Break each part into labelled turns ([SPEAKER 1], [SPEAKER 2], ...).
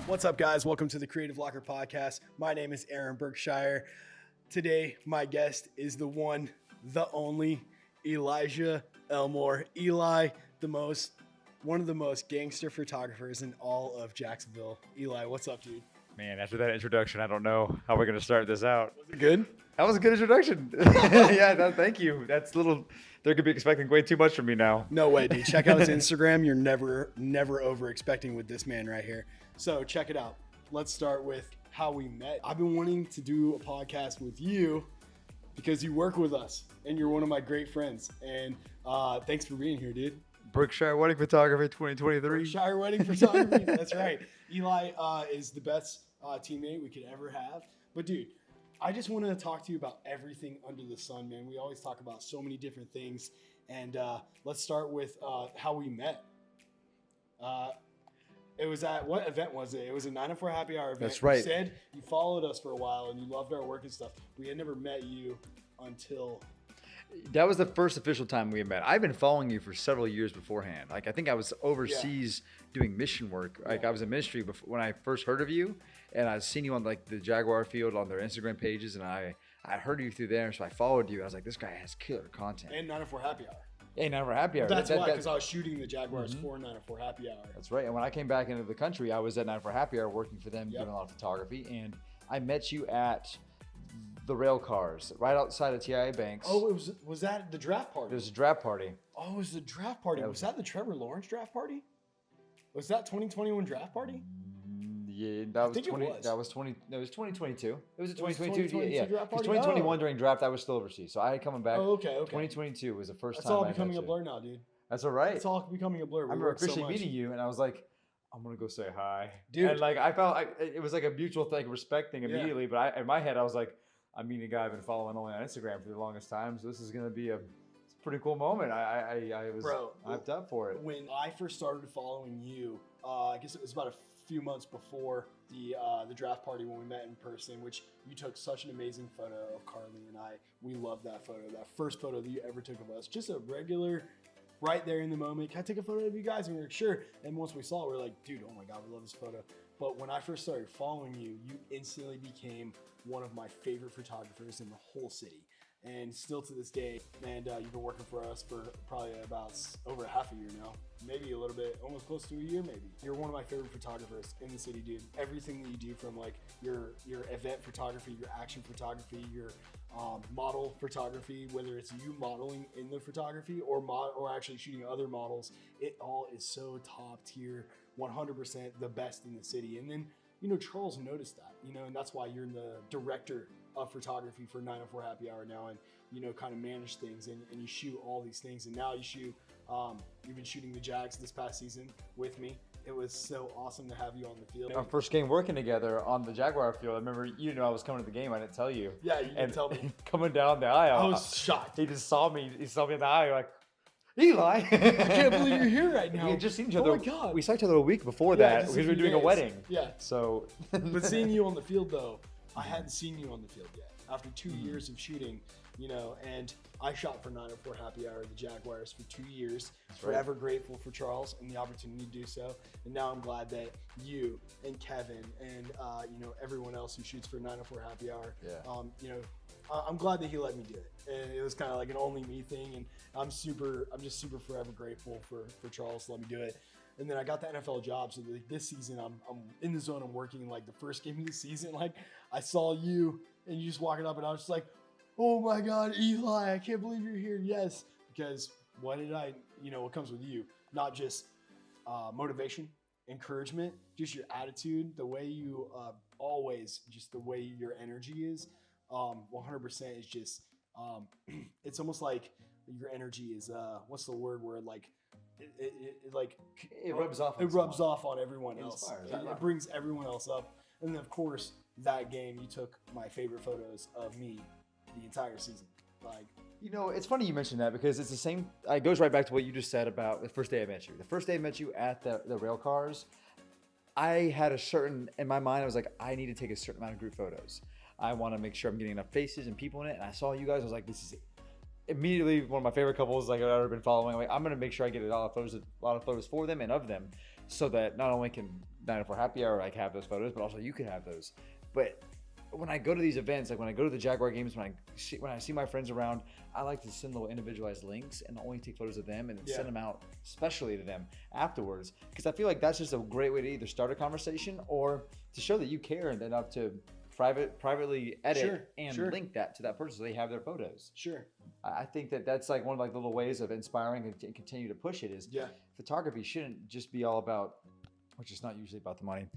[SPEAKER 1] What's up, guys? Welcome to the Creative Locker Podcast. My name is Aaron Berkshire. Today, my guest is the one, the only, Elijah Elmore. Eli, one of the most gangster photographers in all of Jacksonville. Eli, what's up, dude?
[SPEAKER 2] Man, after that introduction, I don't know how we're going to start this out.
[SPEAKER 1] Was it good?
[SPEAKER 2] That was a good introduction. Yeah, no, thank you. That's they're going to be expecting way too much from me now.
[SPEAKER 1] No way, dude. Check out his Instagram. You're never over expecting with this man right here. So check it out. Let's start with how we met. I've been wanting to do a podcast with you because you work with us and you're one of my great friends. And thanks for being here, dude.
[SPEAKER 2] Berkshire Wedding Photography 2023.
[SPEAKER 1] Berkshire Wedding Photography. That's right. Eli is the best teammate we could ever have. But dude, I just want to talk to you about everything under the sun, man. We always talk about so many different things. And let's start with how we met. It was at, what event was it? It was a 904 Happy Hour event.
[SPEAKER 2] That's right.
[SPEAKER 1] You said you followed us for a while and you loved our work and stuff. We had never met you until...
[SPEAKER 2] That was the first official time we met. I've been following you for several years beforehand. Like, I think I was overseas doing mission work. Like, I was in ministry before, when I first heard of you, and I'd seen you on like the Jaguar field on their Instagram pages, and I heard you through there, so I followed you. I was like, this guy has killer content.
[SPEAKER 1] And 904 Happy Hour.
[SPEAKER 2] Hey, 904 Happy Hour.
[SPEAKER 1] That's why, because I was shooting the Jaguars for 904 Happy Hour.
[SPEAKER 2] That's right. And when I came back into the country, I was at 904 Happy Hour working for them, doing a lot of photography, and I met you at the rail cars right outside of TIA Banks.
[SPEAKER 1] Oh, was that the draft party?
[SPEAKER 2] It was a draft party.
[SPEAKER 1] Oh, it was the draft party.
[SPEAKER 2] Yeah,
[SPEAKER 1] was that the Trevor Lawrence draft party? Was that 2021 draft party?
[SPEAKER 2] Yeah, that was
[SPEAKER 1] think it
[SPEAKER 2] 20.
[SPEAKER 1] was.
[SPEAKER 2] That was 20. No, it was 2022. It was a
[SPEAKER 1] It was
[SPEAKER 2] 2022.
[SPEAKER 1] 2022
[SPEAKER 2] Yeah,
[SPEAKER 1] draft
[SPEAKER 2] because
[SPEAKER 1] party?
[SPEAKER 2] 2021
[SPEAKER 1] Oh.
[SPEAKER 2] during draft, I was still overseas, so I had coming back.
[SPEAKER 1] Oh, okay.
[SPEAKER 2] 2022 was the first
[SPEAKER 1] That's
[SPEAKER 2] time.
[SPEAKER 1] all
[SPEAKER 2] I met
[SPEAKER 1] becoming a
[SPEAKER 2] you.
[SPEAKER 1] blur now, dude.
[SPEAKER 2] That's all right.
[SPEAKER 1] It's all becoming a blur.
[SPEAKER 2] I remember officially meeting you, and I was like, I'm gonna go say hi,
[SPEAKER 1] Dude.
[SPEAKER 2] And like I felt it was like a mutual thing, respect thing immediately. But in my head, I was like, I'm meeting a guy I've been following only on Instagram for the longest time, so this is gonna be a pretty cool moment. I was hyped up for it.
[SPEAKER 1] When I first started following you, I guess it was about a few months before the draft party when we met in person, which you took such an amazing photo of Carly and I. We loved that photo, that first photo that you ever took of us. Just a regular, right there in the moment. Can I take a photo of you guys? And we were like, sure. And once we saw it, we were like, dude, oh my God, we love this photo. But when I first started following you, you instantly became one of my favorite photographers in the whole city. And still to this day, and you've been working for us for probably about over half a year now. Maybe a little bit, almost close to a year maybe. You're one of my favorite photographers in the city, dude. Everything that you do, from like your event photography, your action photography, your model photography, whether it's you modeling in the photography or actually shooting other models, it all is so top tier, 100% the best in the city. And then, Charles noticed that, and that's why you're the director of photography for 904 Happy Hour now, and kind of manage things and you shoot all these things. And now you shoot you've been shooting the Jags this past season with me. It was so awesome to have you on the field.
[SPEAKER 2] Our first game working together on the Jaguar field, I remember I was coming to the game. I didn't tell you.
[SPEAKER 1] Yeah, you didn't tell me.
[SPEAKER 2] Coming down the aisle,
[SPEAKER 1] I was shocked.
[SPEAKER 2] He just saw me. He saw me in the aisle, like, Eli.
[SPEAKER 1] I can't believe you're here right now.
[SPEAKER 2] We had just seen each other.
[SPEAKER 1] Oh my God.
[SPEAKER 2] We saw each other a week before
[SPEAKER 1] Yeah,
[SPEAKER 2] that
[SPEAKER 1] just
[SPEAKER 2] because
[SPEAKER 1] a
[SPEAKER 2] we were
[SPEAKER 1] few
[SPEAKER 2] doing a
[SPEAKER 1] days.
[SPEAKER 2] wedding.
[SPEAKER 1] Yeah.
[SPEAKER 2] So,
[SPEAKER 1] But seeing you on the field, though, I hadn't seen you on the field yet. After 2 years of shooting, and I shot for 904 Happy Hour, the Jaguars, for 2 years. Forever grateful for Charles and the opportunity to do so. And now I'm glad that you and Kevin and everyone else who shoots for 904 Happy Hour, I'm glad that he let me do it. And it was kind of like an only me thing, and I'm just super forever grateful for Charles to let me do it. And then I got the NFL job, so like this season I'm in the zone. I'm working like the first game of the season. Like I saw you and you just walking up, and I was just like, "Oh my God, Eli! I can't believe you're here!" Yes, because what comes with you? Not just motivation, encouragement, just your attitude, the way you always, just the way your energy is. 100% is just. It's almost like your energy is. What's the word? Where like. It
[SPEAKER 2] rubs off.
[SPEAKER 1] It rubs off on everyone else.
[SPEAKER 2] Inspires.
[SPEAKER 1] It brings everyone else up. And then, of course, that game, you took my favorite photos of me the entire season. Like,
[SPEAKER 2] It's funny you mentioned that because it's the same. It goes right back to what you just said about the first day I met you. The first day I met you at the rail cars, I had in my mind, I was like, I need to take a certain amount of group photos. I want to make sure I'm getting enough faces and people in it. And I saw you guys. I was like, this is immediately one of my favorite couples like I've ever been following. I'm like, I'm gonna make sure I get a lot of photos for them and of them. so that not only can 904 Happy Hour like have those photos, but also you can have those. But when I go to these events, like when I go to the Jaguar games, when I see my friends around, I like to send little individualized links and only take photos of them and then send them out specially to them afterwards. Because I feel like that's just a great way to either start a conversation or to show that you care and enough to privately edit and link that to that person so they have their photos.
[SPEAKER 1] Sure.
[SPEAKER 2] I think that's like one of like the little ways of inspiring and continue to push it is photography shouldn't just be all about, which is not usually about the money.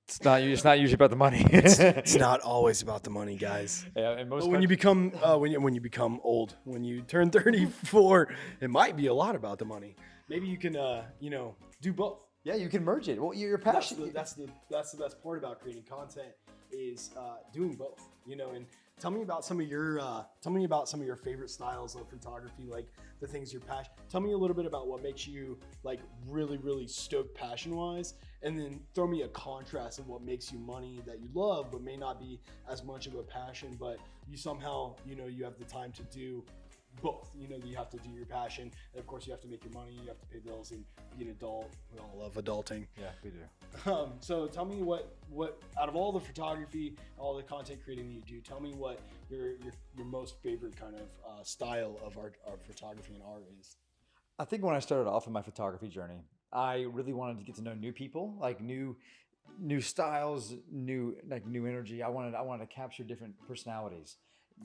[SPEAKER 2] It's not usually about the money.
[SPEAKER 1] It's not always about the money, guys.
[SPEAKER 2] Yeah, and most
[SPEAKER 1] when you become old, when you turn 34, it might be a lot about the money. Maybe you can do both.
[SPEAKER 2] Yeah, you can merge it. Well, you're passionate.
[SPEAKER 1] That's the best part about creating content is doing both. And tell me about some of your favorite styles of photography, like the things you're passionate. Tell me a little bit about what makes you like really, really stoked passion-wise, and then throw me a contrast of what makes you money that you love, but may not be as much of a passion, but you somehow, you have the time to do both. You have to do your passion, and of course you have to make your money, you have to pay bills and be an adult. We all love adulting.
[SPEAKER 2] Yeah, we do.
[SPEAKER 1] So tell me what out of all the photography, all the content creating that you do, tell me what your most favorite kind of style of art photography and art is.
[SPEAKER 2] I think when I started off in my photography journey, I really wanted to get to know new people, like new styles, new energy. I wanted to capture different personalities.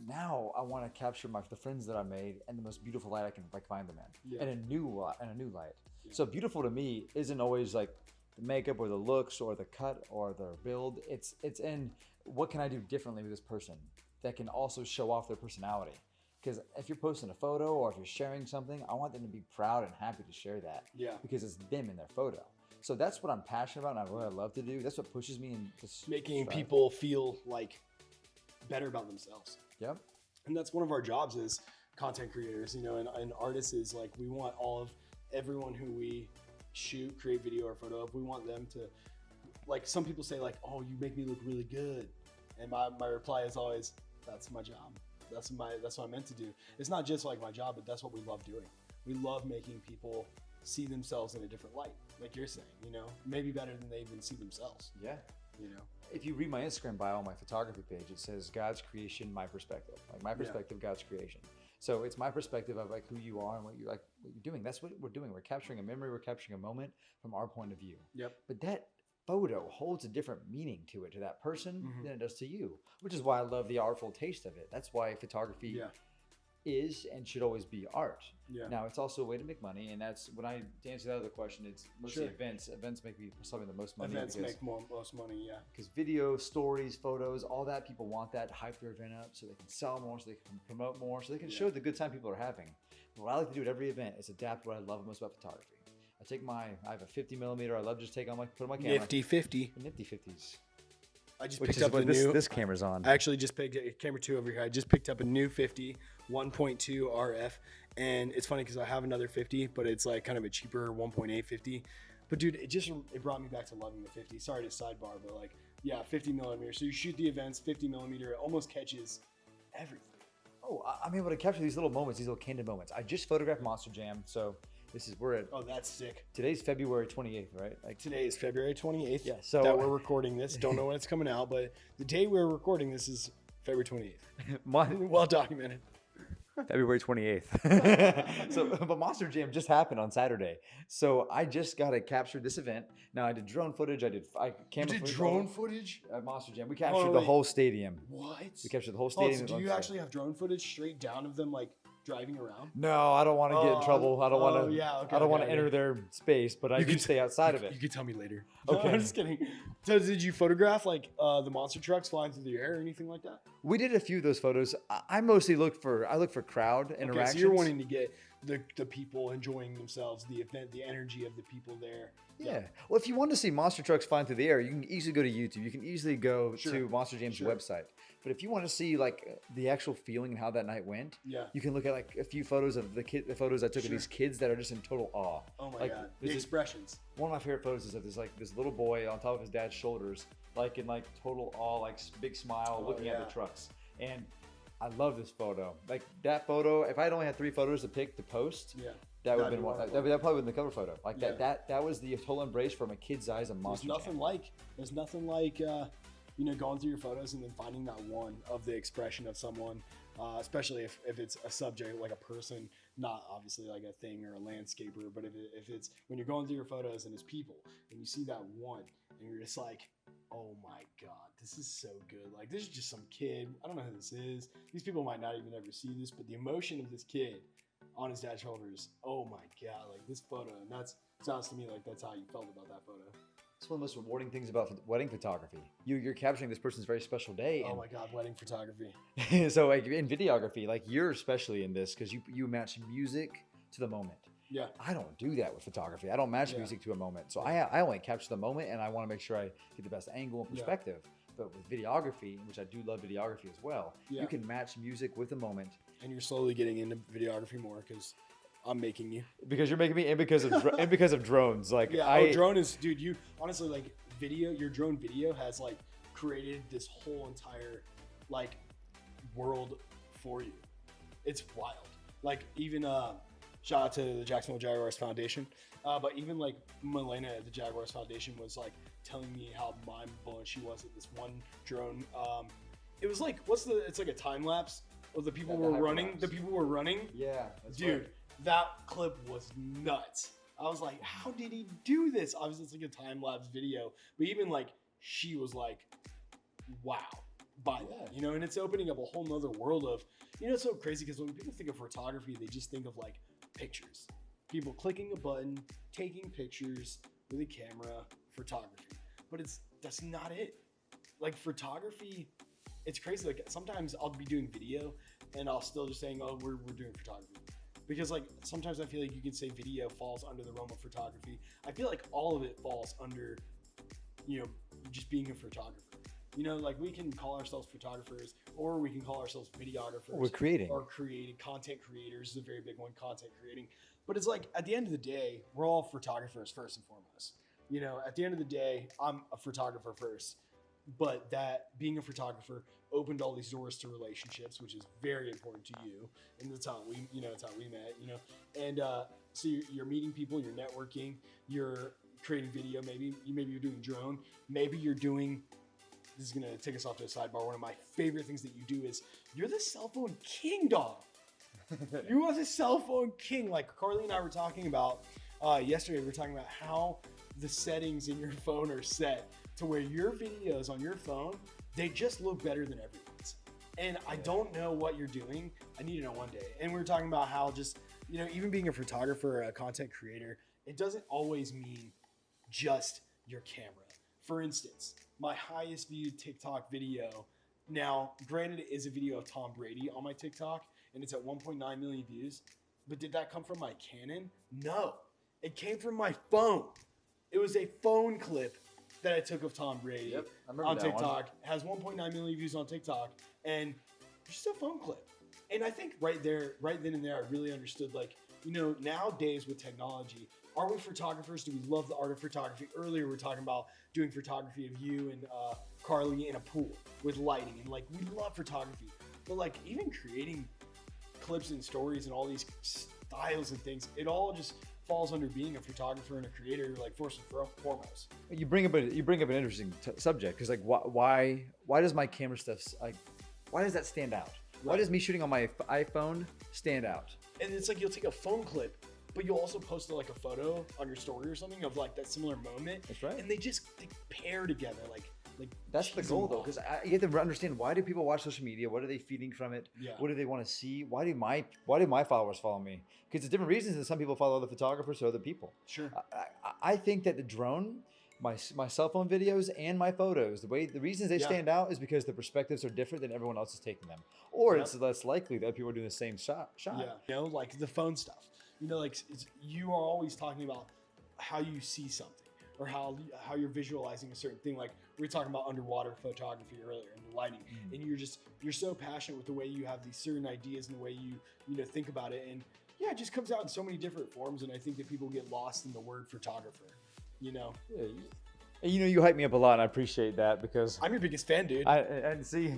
[SPEAKER 2] Now I want to capture the friends that I made and the most beautiful light I can find them in, and a new light. Yeah. So beautiful to me isn't always like the makeup or the looks or the cut or the build. It's in what can I do differently with this person that can also show off their personality. Because if you're posting a photo or if you're sharing something, I want them to be proud and happy to share that.
[SPEAKER 1] Yeah. Because
[SPEAKER 2] it's them in their photo. So that's what I'm passionate about and what I love to do. That's what pushes me into
[SPEAKER 1] making people feel like better about themselves.
[SPEAKER 2] Yep.
[SPEAKER 1] And that's one of our jobs as content creators, and artists is like, we want everyone who we shoot, create video or photo of, we want them to, like, some people say like, oh, you make me look really good. And my reply is always, that's my job. That's what I'm meant to do. It's not just like my job, but that's what we love doing. We love making people see themselves in a different light. Like you're saying, maybe better than they even see themselves.
[SPEAKER 2] Yeah. If you read my Instagram bio on my photography page, it says God's creation, my perspective. Like my perspective, God's creation. So it's my perspective of like who you are and what you're doing. That's what we're doing. We're capturing a memory. We're capturing a moment from our point of view.
[SPEAKER 1] Yep.
[SPEAKER 2] But that photo holds a different meaning to that person than it does to you, which is why I love the artful taste of it. That's why photography is and should always be art.
[SPEAKER 1] Yeah.
[SPEAKER 2] Now it's also a way to make money, and that's to answer that other question, it's mostly events. Events make me probably the most money.
[SPEAKER 1] Events make most money, yeah.
[SPEAKER 2] Because video, stories, photos, all that, people want that to hype their event up so they can sell more, so they can promote more, so they can show the good time people are having. But what I like to do at every event is adapt what I love most about photography. I have a 50 millimeter. I love to just put on my camera.
[SPEAKER 1] Nifty 50.
[SPEAKER 2] The Nifty 50s.
[SPEAKER 1] I just picked up a new.
[SPEAKER 2] This camera's on.
[SPEAKER 1] I actually just picked camera 2 over here. I just picked up a new 50, 1.2 RF, and it's funny because I have another 50, but it's like kind of a cheaper 1.8 50. But dude, it brought me back to loving the 50. Sorry to sidebar, but like, 50 millimeter. So you shoot the events 50 millimeter. It almost catches everything.
[SPEAKER 2] Oh, I'm able to capture these little moments, these little candid moments. I just photographed Monster Jam, so.
[SPEAKER 1] Oh, that's sick.
[SPEAKER 2] Today's February 28th, right?
[SPEAKER 1] Like today is February 28th.
[SPEAKER 2] Yeah. So
[SPEAKER 1] that we're recording this. Don't know when it's coming out, but the day we're recording this is February 28th. Well documented.
[SPEAKER 2] February 28th. But Monster Jam just happened on Saturday. So I just got to capture this event. Now I did drone footage.
[SPEAKER 1] Drone footage
[SPEAKER 2] at Monster Jam. We captured the whole stadium.
[SPEAKER 1] What?
[SPEAKER 2] We captured the whole stadium.
[SPEAKER 1] So do you actually have drone footage straight down of them like driving around?
[SPEAKER 2] No, I don't want to get in trouble. I don't want to. I don't want to enter their space, but I do stay outside of it.
[SPEAKER 1] You can tell me later.
[SPEAKER 2] Okay,
[SPEAKER 1] I'm just kidding. So, did you photograph like the monster trucks flying through the air or anything like that?
[SPEAKER 2] We did a few of those photos. I mostly look for crowd interactions.
[SPEAKER 1] Okay, so you're wanting to get the people enjoying themselves, the event, the energy of the people there.
[SPEAKER 2] Yeah. Well, if you want to see monster trucks flying through the air, you can easily go to YouTube. You can easily go to Monster Jam's website. But if you want to see like the actual feeling and how that night went, you can look at like a few photos of the photos I took of these kids that are just in total awe.
[SPEAKER 1] Oh my god! The expressions.
[SPEAKER 2] One of my favorite photos is of this little boy on top of his dad's shoulders, like in like total awe, like big smile, looking at the trucks. And I love this photo. Like that photo. If I had only had 3 photos to pick to post, That would have
[SPEAKER 1] That'd
[SPEAKER 2] been
[SPEAKER 1] be
[SPEAKER 2] one.
[SPEAKER 1] one of
[SPEAKER 2] That probably been the cover photo. Like
[SPEAKER 1] Yeah.
[SPEAKER 2] that was the total embrace from a kid's eyes of Monster
[SPEAKER 1] There's
[SPEAKER 2] Jam.
[SPEAKER 1] nothing like going through your photos and then finding that one of the expression of someone, especially if it's a subject like a person, not obviously like a thing or a landscaper, but if it's when you're going through your photos and it's people and you see that one and you're just like, oh my God, this is so good. Like, this is just some kid. I don't know who this is. These people might not even ever see this, but the emotion of this kid on his dad's shoulders, oh my God, like this photo. And that sounds to me like that's how you felt about that photo.
[SPEAKER 2] It's one of the most rewarding things about wedding photography. You're capturing this person's very special day.
[SPEAKER 1] Oh my God, wedding photography.
[SPEAKER 2] So like in videography, like you're especially in this because you match music to the moment.
[SPEAKER 1] Yeah.
[SPEAKER 2] I don't do that with photography. I don't match music to a moment. So I only capture the moment, and I want to make sure I get the best angle and perspective. But with videography, which I do love videography as well, you can match music with the moment.
[SPEAKER 1] And you're slowly getting into videography more because I'm making you.
[SPEAKER 2] Because you're making me, and because of drones. Like
[SPEAKER 1] drone is, dude. You honestly like video. Your drone video has like created this whole entire like world for you. It's wild. Like even shout out to the Jacksonville Jaguars Foundation. But even like Milena at the Jaguars Foundation was like telling me how mind blowing she was at this one drone. It was like it's like a time lapse of the people were running. The people were running.
[SPEAKER 2] Yeah, that's
[SPEAKER 1] dude.
[SPEAKER 2] right.
[SPEAKER 1] That clip was nuts. I was like, how did he do this? Obviously, it's like a time-lapse video. But even, like, she was like, wow, by that. You know, and it's opening up a whole nother world of, it's so crazy because when people think of photography, they just think of, like, pictures. People clicking a button, taking pictures with a camera, photography. But that's not it. Like, photography, it's crazy. Like, sometimes I'll be doing video, and I'll still just saying, oh, we're doing photography. Because like sometimes I feel like you could say video falls under the realm of photography. I feel like all of it falls under, just being a photographer. Like we can call ourselves photographers or we can call ourselves videographers.
[SPEAKER 2] We're creating.
[SPEAKER 1] Or creating. Content creators is a very big one, content creating. But it's like at the end of the day, we're all photographers first and foremost. At the end of the day, I'm a photographer first. But that being a photographer opened all these doors to relationships, which is very important to you. And that's how we met, And so you're meeting people, you're networking, you're creating video. Maybe you're doing drone. Maybe you're doing. This is gonna take us off to a sidebar. One of my favorite things that you do is you're the cell phone king, dog. You are the cell phone king. Like Carly and I were talking about yesterday. We were talking about how the settings in your phone are set to where your videos on your phone, they just look better than everyone's. And I don't know what you're doing. I need to know one day. And we were talking about how just, even being a photographer or a content creator, it doesn't always mean just your camera. For instance, my highest viewed TikTok video, now granted it is a video of Tom Brady on my TikTok and it's at 1.9 million views, but did that come from my Canon? No, it came from my phone. It was a phone clip that I took of Tom Brady on TikTok. Has 1.9 million views on TikTok, and just a phone clip. And I think right then and there, I really understood, like, nowadays with technology, are we photographers? Do we love the art of photography? Earlier, we were talking about doing photography of you and Carly in a pool with lighting, and like, we love photography. But like, even creating clips and stories and all these styles and things, it all just falls under being a photographer and a creator, like first and foremost.
[SPEAKER 2] You bring up an interesting subject because like why does my camera stuff like why does that stand out? Right. Why does me shooting on my iPhone stand out?
[SPEAKER 1] And it's like you'll take a phone clip, but you'll also post like a photo on your story or something of like that similar moment.
[SPEAKER 2] That's right.
[SPEAKER 1] And they pair together like
[SPEAKER 2] that's the goal though, because you have to understand, why do people watch social media? What are they feeding from it?
[SPEAKER 1] Yeah.
[SPEAKER 2] What do they want to see? Why do my followers follow me? Because it's different reasons that some people follow other photographers or other people.
[SPEAKER 1] Sure.
[SPEAKER 2] I think that the drone, my cell phone videos and my photos, the reasons they stand out is because the perspectives are different than everyone else is taking them, or it's less likely that people are doing the same shot.
[SPEAKER 1] Yeah. Like the phone stuff. Like you are always talking about how you see something or how you're visualizing a certain thing. Like we were talking about underwater photography earlier and the lighting, and you're so passionate with the way you have these certain ideas and the way you think about it, and it just comes out in so many different forms. And I think that people get lost in the word photographer.
[SPEAKER 2] Yeah. And you hype me up a lot, and I appreciate that because
[SPEAKER 1] I'm your biggest fan, dude.
[SPEAKER 2] And see,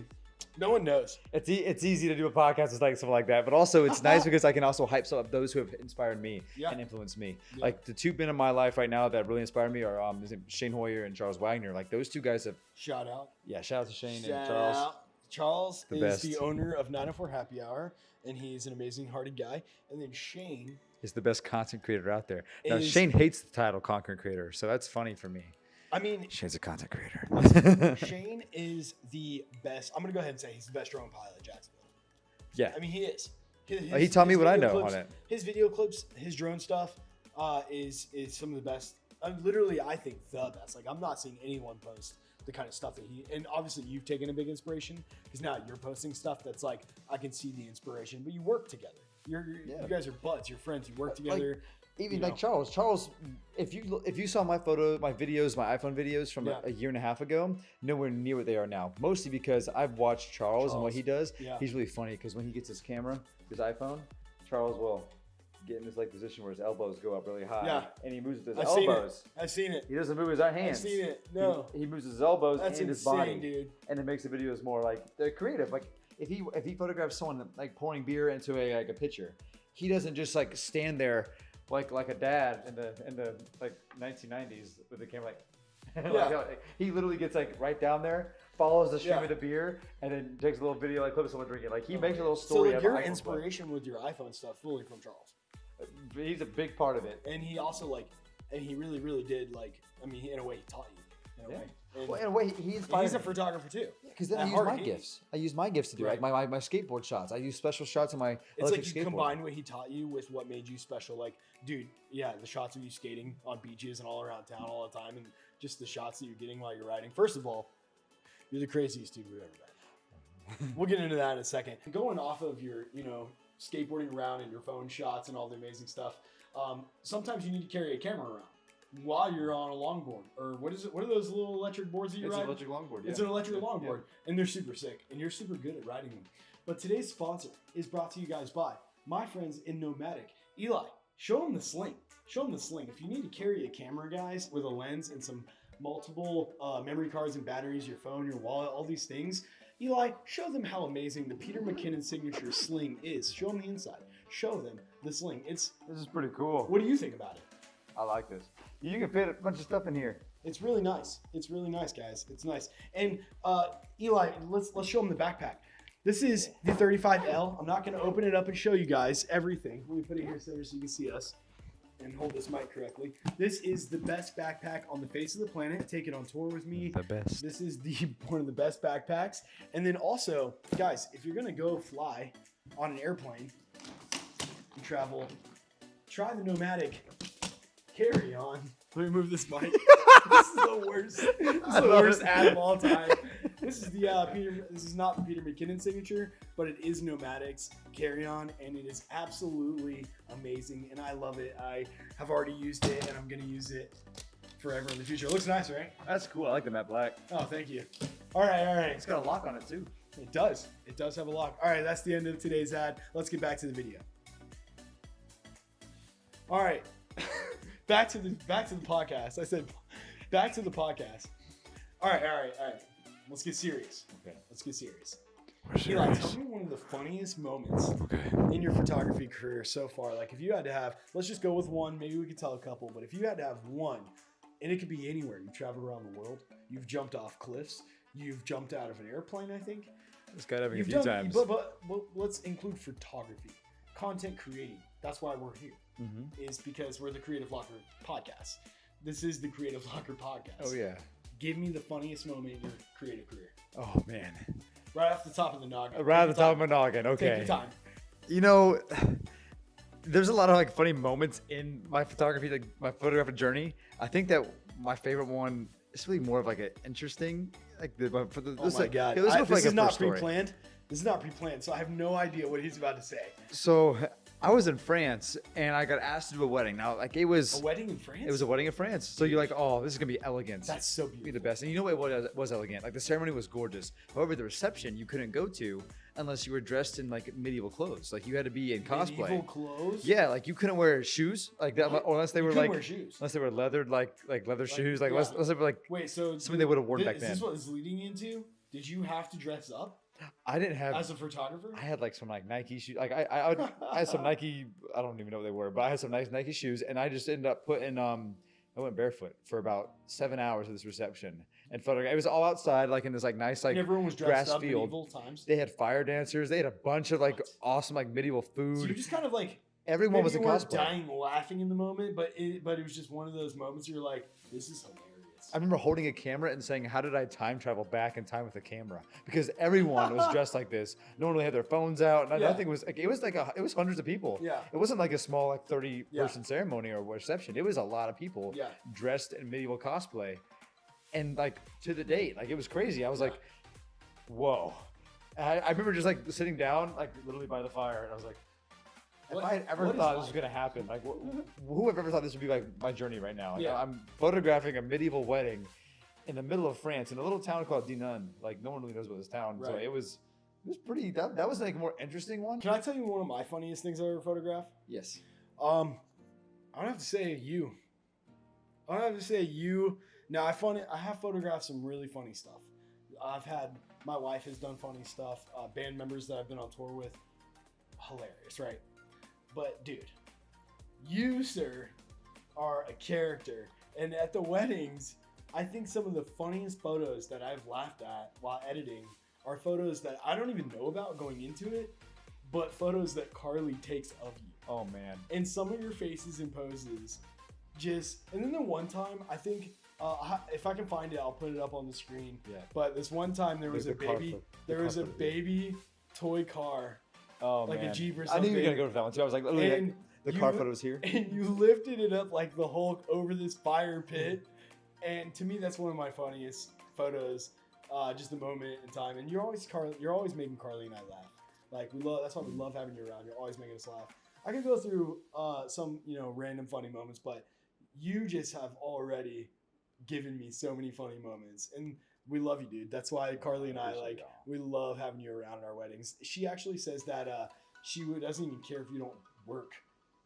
[SPEAKER 1] No one knows.
[SPEAKER 2] It's easy to do a podcast with like something like that, but also it's nice because I can also hype some up those who have inspired me and influenced me. Yeah. Like the two men in my life right now that really inspired me are Shane Hoyer and Charles Wagner. Like those two guys have
[SPEAKER 1] shout out.
[SPEAKER 2] Yeah, shout out to Shane and Charles.
[SPEAKER 1] Charles is the owner of 904 Happy Hour, and he's an amazing-hearted guy. And then Shane
[SPEAKER 2] is the best content creator out there. Now Shane hates the title content creator, so that's funny for me.
[SPEAKER 1] I mean,
[SPEAKER 2] Shane's a content creator.
[SPEAKER 1] Shane is the best. I'm gonna go ahead and say he's the best drone pilot in Jacksonville.
[SPEAKER 2] Yeah,
[SPEAKER 1] I mean he is.
[SPEAKER 2] He taught me what I know on it.
[SPEAKER 1] His video clips, his drone stuff, is some of the best. Literally, I think the best. Like I'm not seeing anyone post the kind of stuff that he. And obviously, you've taken a big inspiration because now you're posting stuff that's like I can see the inspiration, but you work together. You guys are buds. You're friends. You work together.
[SPEAKER 2] Even like Charles, if you saw my videos, my iPhone videos from a year and a half ago, nowhere near what they are now. Mostly because I've watched Charles and what he does. Yeah. He's really funny because when he gets his camera, his iPhone, Charles will get in this like position where his elbows go up really high, and he moves with his elbows.
[SPEAKER 1] I've seen it.
[SPEAKER 2] He doesn't move his hands.
[SPEAKER 1] I've seen it. No,
[SPEAKER 2] he moves his elbows
[SPEAKER 1] and
[SPEAKER 2] his body,
[SPEAKER 1] dude.
[SPEAKER 2] And it makes the videos more like they're creative. Like if he photographs someone like pouring beer into a pitcher, he doesn't just like stand there. Like a dad in the like 1990s with the camera like he literally gets like right down there, follows the stream of the beer, and then takes a little video like clip of someone drinking. Like he makes a little story.
[SPEAKER 1] So like your inspiration with your iPhone stuff fully from Charles.
[SPEAKER 2] He's a big part of it,
[SPEAKER 1] and he also and he really did I mean, in a way he taught you. In a way.
[SPEAKER 2] Well, in a way, he's
[SPEAKER 1] a photographer too.
[SPEAKER 2] Because then I use my gifts. I use my gifts to do like my skateboard shots. I use special shots on my electric skateboard. It's like you combine
[SPEAKER 1] what he taught you with what made you special. Like, dude, the shots of you skating on beaches and all around town all the time, and just the shots that you're getting while you're riding. First of all, you're the craziest dude we've ever met. We'll get into that in a second. Going off of your, skateboarding around and your phone shots and all the amazing stuff, sometimes you need to carry a camera around while you're on a longboard, or what is it? What are those little electric boards that you ride?
[SPEAKER 2] It's an electric longboard. Yeah.
[SPEAKER 1] It's an electric longboard, and they're super sick, and you're super good at riding them. But today's sponsor is brought to you guys by my friends in Nomadic. Eli, show them the sling. Show them the sling. If you need to carry a camera, guys, with a lens and some multiple memory cards and batteries, your phone, your wallet, all these things, Eli, show them how amazing the Peter McKinnon signature sling is. Show them the inside. Show them the sling. This
[SPEAKER 2] is pretty cool.
[SPEAKER 1] What do you think about it?
[SPEAKER 2] I like this. You can fit a bunch of stuff in here.
[SPEAKER 1] It's really nice. It's really nice, guys. It's nice. And Eli, let's show them the backpack. This is the 35L. I'm not going to open it up and show you guys everything. Let me put it here so you can see us and hold this mic correctly. This is the best backpack on the face of the planet. Take it on tour with me.
[SPEAKER 2] The best.
[SPEAKER 1] This is one of the best backpacks. And then also, guys, if you're going to go fly on an airplane and travel, try the Nomadic carry-on. Let me move this mic. This is the worst. This is the worst ad of all time. This is This is not the Peter McKinnon signature, but it is Nomadic's carry-on, and it is absolutely amazing, and I love it. I have already used it, and I'm gonna use it forever in the future. It looks nice, right?
[SPEAKER 2] That's cool. I like the matte black.
[SPEAKER 1] Oh, thank you. All right.
[SPEAKER 2] It's got a lock on it too.
[SPEAKER 1] It does. It does have a lock. All right, that's the end of today's ad. Let's get back to the video. All right. Back to the podcast. I said back to the podcast. All right. Let's get serious.
[SPEAKER 2] Okay.
[SPEAKER 1] Let's get serious.
[SPEAKER 2] Eli,
[SPEAKER 1] tell me one of the funniest moments in your photography career so far. Like if you had to have, let's just go with one. Maybe we could tell a couple, but if you had to have one, and it could be anywhere. You've traveled around the world. You've jumped off cliffs. You've jumped out of an airplane, I think.
[SPEAKER 2] It's got to be a few times.
[SPEAKER 1] But let's include photography. Content creating. That's why we're here. Is because we're the Creative Locker podcast. This is the Creative Locker podcast.
[SPEAKER 2] Oh yeah.
[SPEAKER 1] Give me the funniest moment in your creative career.
[SPEAKER 2] Oh man.
[SPEAKER 1] Right off the top of the noggin.
[SPEAKER 2] Right off the top of my noggin. Okay.
[SPEAKER 1] Take your time.
[SPEAKER 2] You know, there's a lot of like funny moments in my photography, like my photographic journey. I think that my favorite one is really more of like an interesting, like the.
[SPEAKER 1] Oh my God. This is not pre-planned. This is not pre-planned, so I have no idea what he's about to say.
[SPEAKER 2] So I was in France and I got asked to do a wedding. Now, like it was
[SPEAKER 1] a wedding in France.
[SPEAKER 2] It was a wedding in France. So you're like, oh, this is gonna be elegant.
[SPEAKER 1] That's so beautiful.
[SPEAKER 2] Be the best. And you know what was elegant? Like the ceremony was gorgeous. However, the reception you couldn't go to unless you were dressed in like medieval clothes. Like you had to be in cosplay.
[SPEAKER 1] Medieval clothes?
[SPEAKER 2] Yeah, like you couldn't wear shoes like that, or unless they were like
[SPEAKER 1] wear shoes.
[SPEAKER 2] Unless they were leathered like leather shoes. Like unless they were like
[SPEAKER 1] wait, so
[SPEAKER 2] something they would have worn back then.
[SPEAKER 1] Is this what it's leading into? Did you have to dress up
[SPEAKER 2] I didn't have
[SPEAKER 1] as a photographer.
[SPEAKER 2] I had like some like Nike shoes. Like I had some Nike. I don't even know what they were, but I had some nice Nike shoes, and I just ended up putting I went barefoot for about 7 hours at this reception and photographed. It was all outside, like in this like nice like
[SPEAKER 1] and everyone was dressed
[SPEAKER 2] grass
[SPEAKER 1] up
[SPEAKER 2] field.
[SPEAKER 1] medieval times.
[SPEAKER 2] They had fire dancers. They had a bunch of like awesome like medieval food.
[SPEAKER 1] So you just kind of like
[SPEAKER 2] everyone was a cosplay.
[SPEAKER 1] Dying laughing in the moment, but it was just one of those moments you're like, this is hilarious.
[SPEAKER 2] I remember holding a camera and saying, how did I time travel back in time with a camera? Because everyone was dressed like this. No one really had their phones out. And I think it was hundreds of people.
[SPEAKER 1] Yeah.
[SPEAKER 2] It wasn't like a small like 30 person ceremony or reception. It was a lot of people dressed in medieval cosplay. And like to the date, like it was crazy. I was like, whoa. I remember just like sitting down, like literally by the fire. And I was like, if I had ever thought this was going to happen, like who have ever thought this would be like my journey right now? Like, I'm photographing a medieval wedding in the middle of France in a little town called Dinan. Like no one really knows about this town. Right. So it was pretty, that was like a more interesting one.
[SPEAKER 1] Can I tell you one of my funniest things I ever photographed?
[SPEAKER 2] Yes.
[SPEAKER 1] I don't have to say you. Now I have photographed some really funny stuff. My wife has done funny stuff. Band members that I've been on tour with. Hilarious, right? But dude, you, sir, are a character. And at the weddings, I think some of the funniest photos that I've laughed at while editing are photos that I don't even know about going into it, but photos that Carly takes of you.
[SPEAKER 2] Oh, man.
[SPEAKER 1] And some of your faces and poses and then the one time, I think, if I can find it, I'll put it up on the screen. Yeah. But this one time, there was a baby toy car.
[SPEAKER 2] Oh,
[SPEAKER 1] like
[SPEAKER 2] man.
[SPEAKER 1] a Jeep or something.
[SPEAKER 2] I knew you were going to go for that one too. I was like, literally, the car photo was here.
[SPEAKER 1] And you lifted it up like the Hulk over this fire pit. And to me, that's one of my funniest photos. Just the moment in time. And you're always making Carly and I laugh. Like that's why we love having you around. You're always making us laugh. I could go through some, random funny moments, but you just have already given me so many funny moments. And we love you, dude. That's why Carly and I, we love having you around at our weddings. She actually says that she doesn't even care if you don't work.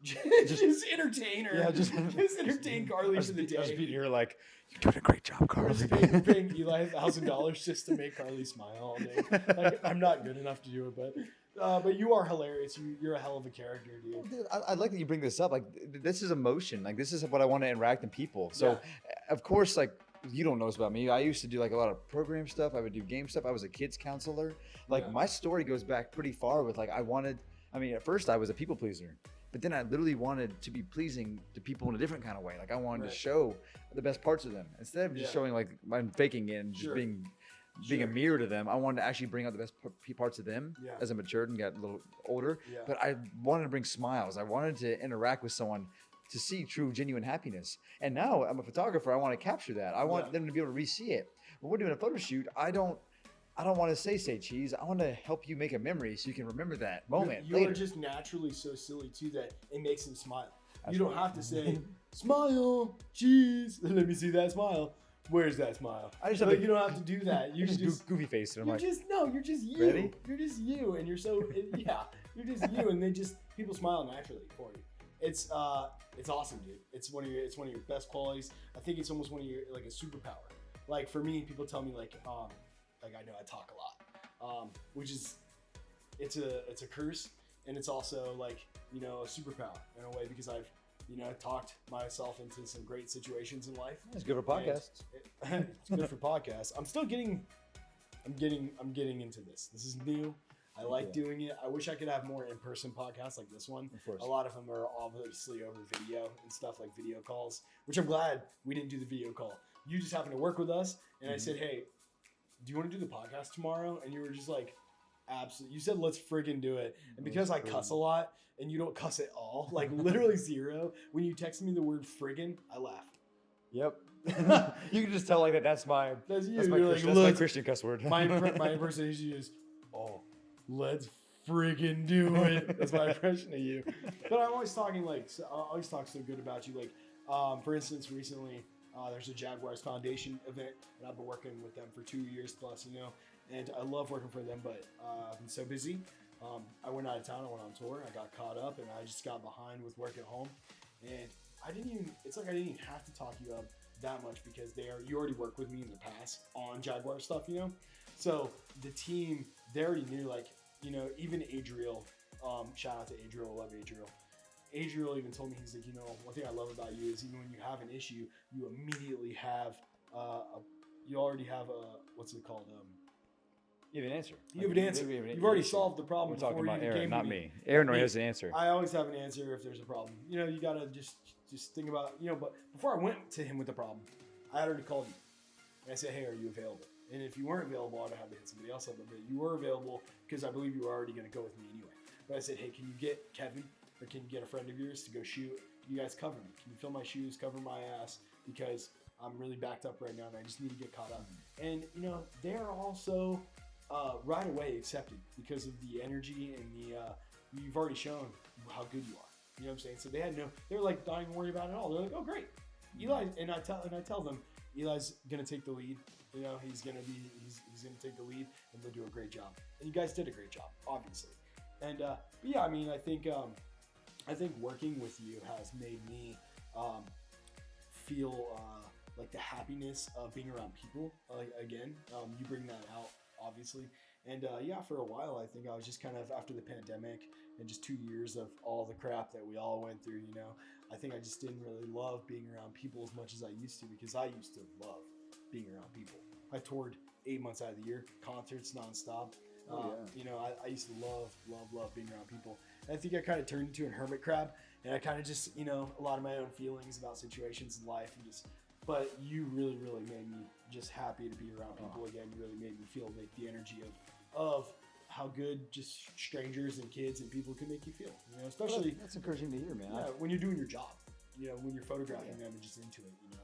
[SPEAKER 1] just entertain her. Yeah, just entertain Carly for the day.
[SPEAKER 2] I was beating her like, you're doing a great job, Carly.
[SPEAKER 1] We're paying Eli $1,000 just to make Carly smile all day. Like, I'm not good enough to do it, but you are hilarious. You're a hell of a character, dude.
[SPEAKER 2] Dude, I like that you bring this up. Like, this is emotion. Like, this is what I want to interact with people. So, of course, like, you don't know this about me. I used to do like a lot of program stuff. I would do game stuff. I was a kids counselor. Like, my story goes back pretty far with like, at first I was a people pleaser. But then I literally wanted to be pleasing to people in a different kind of way. Like I wanted to show the best parts of them instead of just showing like I'm faking it and just being a mirror to them. I wanted to actually bring out the best parts of them as I matured and got a little older. Yeah. But I wanted to bring smiles. I wanted to interact with someone to see true, genuine happiness. And now I'm a photographer. I want to capture that. I want them to be able to re-see it. When we're doing a photo shoot, I don't want to say cheese. I want to help you make a memory so you can remember that moment.
[SPEAKER 1] You are just naturally so silly too that it makes him smile. You don't have to say, smile, cheese. Let me see that smile. Where's that smile?
[SPEAKER 2] I just
[SPEAKER 1] you don't have to do that. You just
[SPEAKER 2] goofy face. And
[SPEAKER 1] you're just you.
[SPEAKER 2] Ready?
[SPEAKER 1] You're just you, and you're so you're just you, and people smile naturally for you. It's awesome, dude. It's one of your best qualities. I think it's almost one of your like a superpower. Like for me, people tell me like I know I talk a lot, which is it's a curse, and it's also like a superpower in a way because I've talked myself into some great situations in life.
[SPEAKER 2] It's good for podcasts.
[SPEAKER 1] It's good for podcasts. I'm getting into this. This is new. I like doing it. I wish I could have more in-person podcasts like this one.
[SPEAKER 2] Of course.
[SPEAKER 1] A lot of them are obviously over video and stuff like video calls, which I'm glad we didn't do the video call. You just happened to work with us, and I said, hey, do you want to do the podcast tomorrow? And you were just like, absolutely. You said, let's friggin' do it. And because I cuss a lot and you don't cuss at all, like literally zero, when you text me the word friggin', I laughed.
[SPEAKER 2] Yep. You can just tell like that. That's my Christian cuss word.
[SPEAKER 1] My impersonation is, let's friggin' do it. That's my impression of you. But I'm always talking I always talk so good about you. Like, for instance, recently, there's a Jaguars Foundation event, and I've been working with them for 2 years plus, and I love working for them, but I've been so busy. I went out of town, I went on tour, I got caught up, and I just got behind with work at home, and I didn't even have to talk you up that much because you already worked with me in the past on Jaguar stuff, So the team, they already knew, like, you know, even Adriel, shout out to Adriel, love Adriel. Adriel even told me, he's like, you know, one thing I love about you is even when you have an issue, you immediately have, you already have a, what's it called?
[SPEAKER 2] You have an answer.
[SPEAKER 1] You have an answer. You've already solved the problem.
[SPEAKER 2] We're talking about
[SPEAKER 1] you
[SPEAKER 2] Aaron,
[SPEAKER 1] came
[SPEAKER 2] not
[SPEAKER 1] to
[SPEAKER 2] me. Aaron already has an answer.
[SPEAKER 1] I always have an answer if there's a problem. You know, you gotta just think about, you know. But before I went to him with the problem, I had already called you, and I said, "Hey, are you available?" And if you weren't available, I'd have to hit somebody else up. But you were available because I believe you were already gonna go with me anyway. But I said, "Hey, can you get Kevin, or can you get a friend of yours to go shoot? You guys cover me. Can you fill my shoes, cover my ass, because I'm really backed up right now, and I just need to get caught up." And you know, they're also right away accepted because of the energy and the you've already shown how good you are. You know what I'm saying? So they were like not even worried about it at all. They're like, "Oh, great, Eli." And I tell them, Eli's gonna take the lead. You know, he's gonna take the lead, and they'll do a great job. And you guys did a great job, obviously. And but yeah, I mean, I think working with you has made me feel like the happiness of being around people again. You bring that out, obviously. And yeah, for a while, I think I was just kind of, after the pandemic and just 2 years of all the crap that we all went through, you know, I think I just didn't really love being around people as much as I used to, because I used to love being around people. I toured 8 months out of the year, concerts nonstop. You know, I used to love being around people. And I think I kind of turned into a hermit crab, and I kind of just, you know, a lot of my own feelings about situations in life, and just, but you really, really made me just happy to be around people again. You really made me feel like the energy of how good just strangers and kids and people can make you feel, you know, especially.
[SPEAKER 2] That's encouraging to hear, man.
[SPEAKER 1] Yeah, when you're doing your job, you know, when you're photographing them and just into it, you know.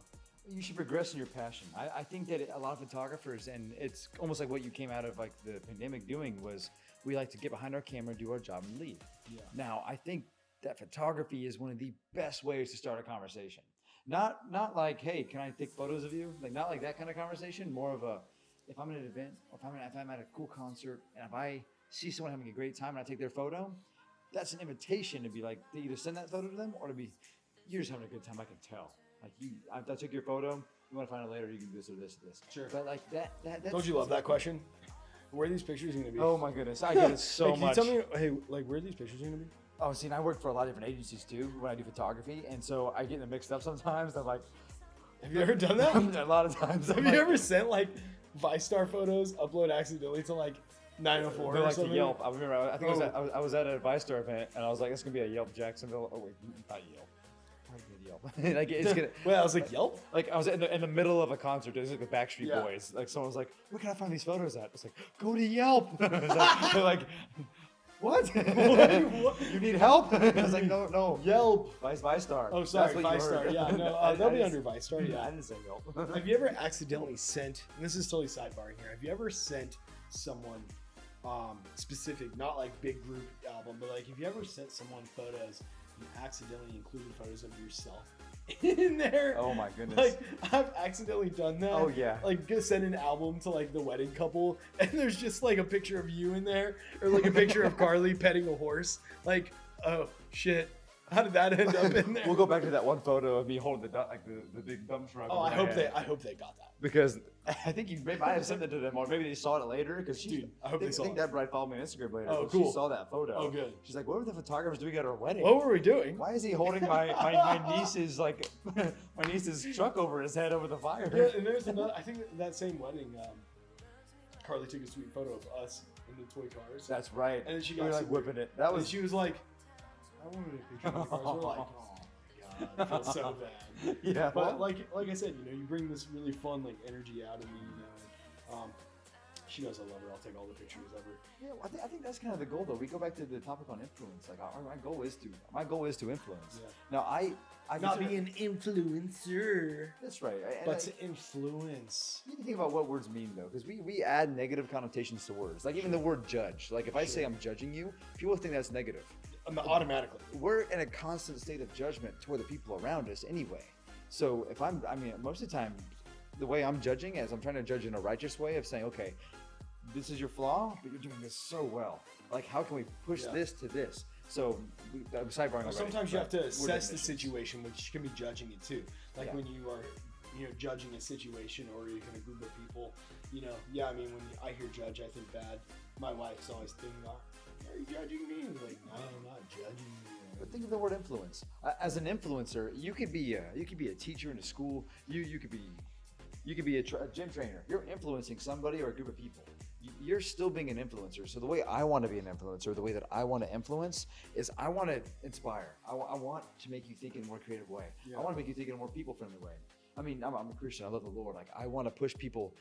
[SPEAKER 2] You should progress in your passion. I think that a lot of photographers, and it's almost like what you came out of like the pandemic doing, was we like to get behind our camera, do our job, and leave.
[SPEAKER 1] Yeah.
[SPEAKER 2] Now, I think that photography is one of the best ways to start a conversation. Not like, hey, can I take photos of you? Like, not like that kind of conversation. More of a, if I'm at an event, or if I'm at a cool concert, and if I see someone having a great time and I take their photo, that's an invitation to be like, to either send that photo to them or to be, you're just having a good time. I can tell. Like, I took your photo. You want to find it later? You can do this or this or this.
[SPEAKER 1] Sure.
[SPEAKER 2] But like that.
[SPEAKER 1] Don't you love that question? Where are these pictures going to be?
[SPEAKER 2] Oh my goodness, I get it so
[SPEAKER 1] hey,
[SPEAKER 2] much.
[SPEAKER 1] Can you tell me, hey, like, where are these pictures going to be?
[SPEAKER 2] Oh, see, and I work for a lot of different agencies too when I do photography, and so I get them mixed up sometimes. I'm like,
[SPEAKER 1] have you ever done that?
[SPEAKER 2] A lot of times.
[SPEAKER 1] Have you ever sent like ViStar photos, upload accidentally to like 904
[SPEAKER 2] They're
[SPEAKER 1] or
[SPEAKER 2] like
[SPEAKER 1] something?
[SPEAKER 2] the Yelp. I remember. I think I was at a ViStar event, and I was like, "It's gonna be a Yelp Jacksonville." Oh wait, not Yelp. Yelp. Like it's gonna.
[SPEAKER 1] Well, I was like Yelp.
[SPEAKER 2] Like I was in the middle of a concert. It was like the Backstreet
[SPEAKER 1] Yeah.
[SPEAKER 2] Boys. Like someone was like, "Where can I find these photos at?" It's like, "Go to Yelp." They're like, "What? You need help?" I was like, "No,
[SPEAKER 1] Yelp.
[SPEAKER 2] ViStar."
[SPEAKER 1] Oh, sorry,
[SPEAKER 2] That's what you
[SPEAKER 1] ViStar.
[SPEAKER 2] heard.
[SPEAKER 1] Yeah, no, they'll be under ViStar.
[SPEAKER 2] Yeah, I
[SPEAKER 1] Yeah.
[SPEAKER 2] didn't say Yelp.
[SPEAKER 1] Have you ever accidentally sent? And this is totally sidebarring here. Have you ever sent someone specific, not like big group album, but like, have you ever sent someone photos and accidentally included photos of yourself in there?
[SPEAKER 2] Oh my goodness.
[SPEAKER 1] Like, I've accidentally done that.
[SPEAKER 2] Oh, yeah.
[SPEAKER 1] Like, go send an album to like the wedding couple, and there's just like a picture of you in there, or like a picture of Carly petting a horse. Like, oh shit, how did that end up in there?
[SPEAKER 2] We'll go back to that one photo of me holding the big dump truck.
[SPEAKER 1] Oh,
[SPEAKER 2] in
[SPEAKER 1] I
[SPEAKER 2] my
[SPEAKER 1] hope
[SPEAKER 2] hand.
[SPEAKER 1] they got that.
[SPEAKER 2] Because I think you might have sent it to them, or maybe they saw it later. Because
[SPEAKER 1] Dude, I hope they saw
[SPEAKER 2] I think
[SPEAKER 1] it.
[SPEAKER 2] that bride followed me on Instagram later.
[SPEAKER 1] Oh,
[SPEAKER 2] but
[SPEAKER 1] cool.
[SPEAKER 2] She saw that photo.
[SPEAKER 1] Oh, good.
[SPEAKER 2] She's like, "What were the photographers doing at our wedding?
[SPEAKER 1] What were we doing?
[SPEAKER 2] Why is he holding my niece's like my niece's truck over his head over the fire?"
[SPEAKER 1] Yeah, and there's another. I think that same wedding, Carly took a sweet photo of us in the toy cars.
[SPEAKER 2] That's right.
[SPEAKER 1] And then she
[SPEAKER 2] we
[SPEAKER 1] got
[SPEAKER 2] were like
[SPEAKER 1] super-
[SPEAKER 2] whipping it. That
[SPEAKER 1] And
[SPEAKER 2] was
[SPEAKER 1] she was like, I wanted a picture of the cars. We're like, oh my god, I feel so bad.
[SPEAKER 2] yeah.
[SPEAKER 1] But like I said, you know, you bring this really fun like energy out of me, you know. And, she knows I love her. I'll take all the pictures of her.
[SPEAKER 2] Yeah, well, I think that's kind of the goal, though. We go back to the topic on influence. Like, my goal is to influence.
[SPEAKER 1] Yeah.
[SPEAKER 2] Now, I
[SPEAKER 1] Not
[SPEAKER 2] consider-
[SPEAKER 1] be an influencer,
[SPEAKER 2] That's right.
[SPEAKER 1] but to influence.
[SPEAKER 2] You need to think about what words mean, though, because we add negative connotations to words. Like even the word judge. Like if I say I'm judging you, people think that's negative.
[SPEAKER 1] Automatically.
[SPEAKER 2] We're in a constant state of judgment toward the people around us anyway. So if most of the time, the way I'm judging is I'm trying to judge in a righteous way of saying, okay, this is your flaw, but you're doing this so well. Like, how can we push this to this? So, I'm sidebarring already.
[SPEAKER 1] Sometimes you have to
[SPEAKER 2] Word
[SPEAKER 1] assess the
[SPEAKER 2] definitions.
[SPEAKER 1] situation, which can be judging it too. Like when you are, judging a situation or even a group of people, I mean, when I hear judge, I think bad. My wife's always thinking, are you judging me? And like, no, I'm not judging you.
[SPEAKER 2] But think of the word influence. As an influencer, you could be a teacher in a school. You could be a gym trainer. You're influencing somebody or a group of people. You're still being an influencer. So the way I want to be an influencer, the way that I want to influence, is I want to inspire. I want to make you think in a more creative way. I want to make you think in a more people-friendly way. I mean, I'm a Christian. I love the Lord. Like, I want to push people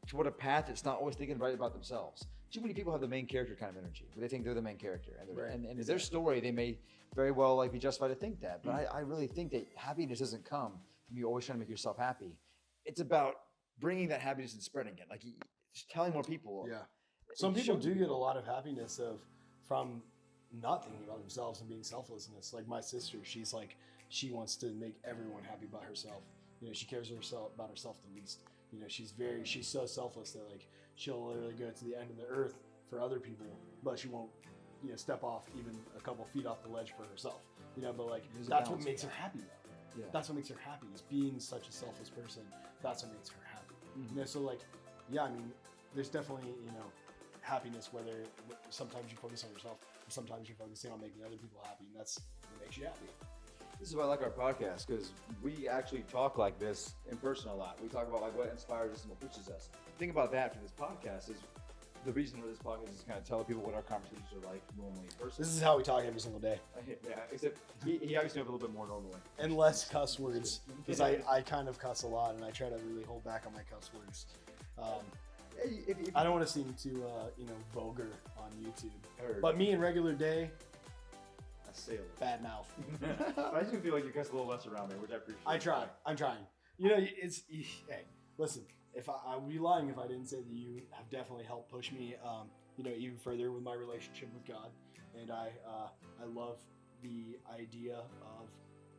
[SPEAKER 2] toward a path that's not always thinking right about themselves. Too many people have the main character kind of energy, where they think they're the main character, and in their story, they may very well be justified to think that. But I really think that happiness doesn't come from you always trying to make yourself happy. It's about bringing that happiness and spreading it, like just telling more people.
[SPEAKER 1] Yeah, some people do get a lot of happiness from not thinking about themselves and being selflessness. Like my sister, she's like, she wants to make everyone happy about herself. She cares about herself the least. She's so selfless that like she'll literally go to the end of the earth for other people, but she won't, step off even a couple feet off the ledge for herself. But like that's what makes her happy though. Yeah. That's what makes her happy, is being such a selfless person. That's what makes her happy. Mm-hmm. So like, I mean, there's definitely, happiness, whether sometimes you focus on yourself or sometimes you're focusing on making other people happy, and that's what makes you happy.
[SPEAKER 2] This is why I like our podcast, because we actually talk like this in person a lot. We talk about like what inspires us and what pushes us. The thing about that for this podcast is the reason for this podcast is kind of tell people what our conversations are like normally in person.
[SPEAKER 1] This is how we talk every single day.
[SPEAKER 2] Yeah, except he obviously have a little bit more normally.
[SPEAKER 1] And less cuss words, because I kind of cuss a lot, and I try to really hold back on my cuss words. I don't want to seem too, vulgar on YouTube. But me in regular day, bad mouth.
[SPEAKER 2] I just feel like you cuss a little less around me, which I appreciate.
[SPEAKER 1] I'm trying. Hey, listen, if I would be lying if I didn't say that you have definitely helped push me, even further with my relationship with God. And I love the idea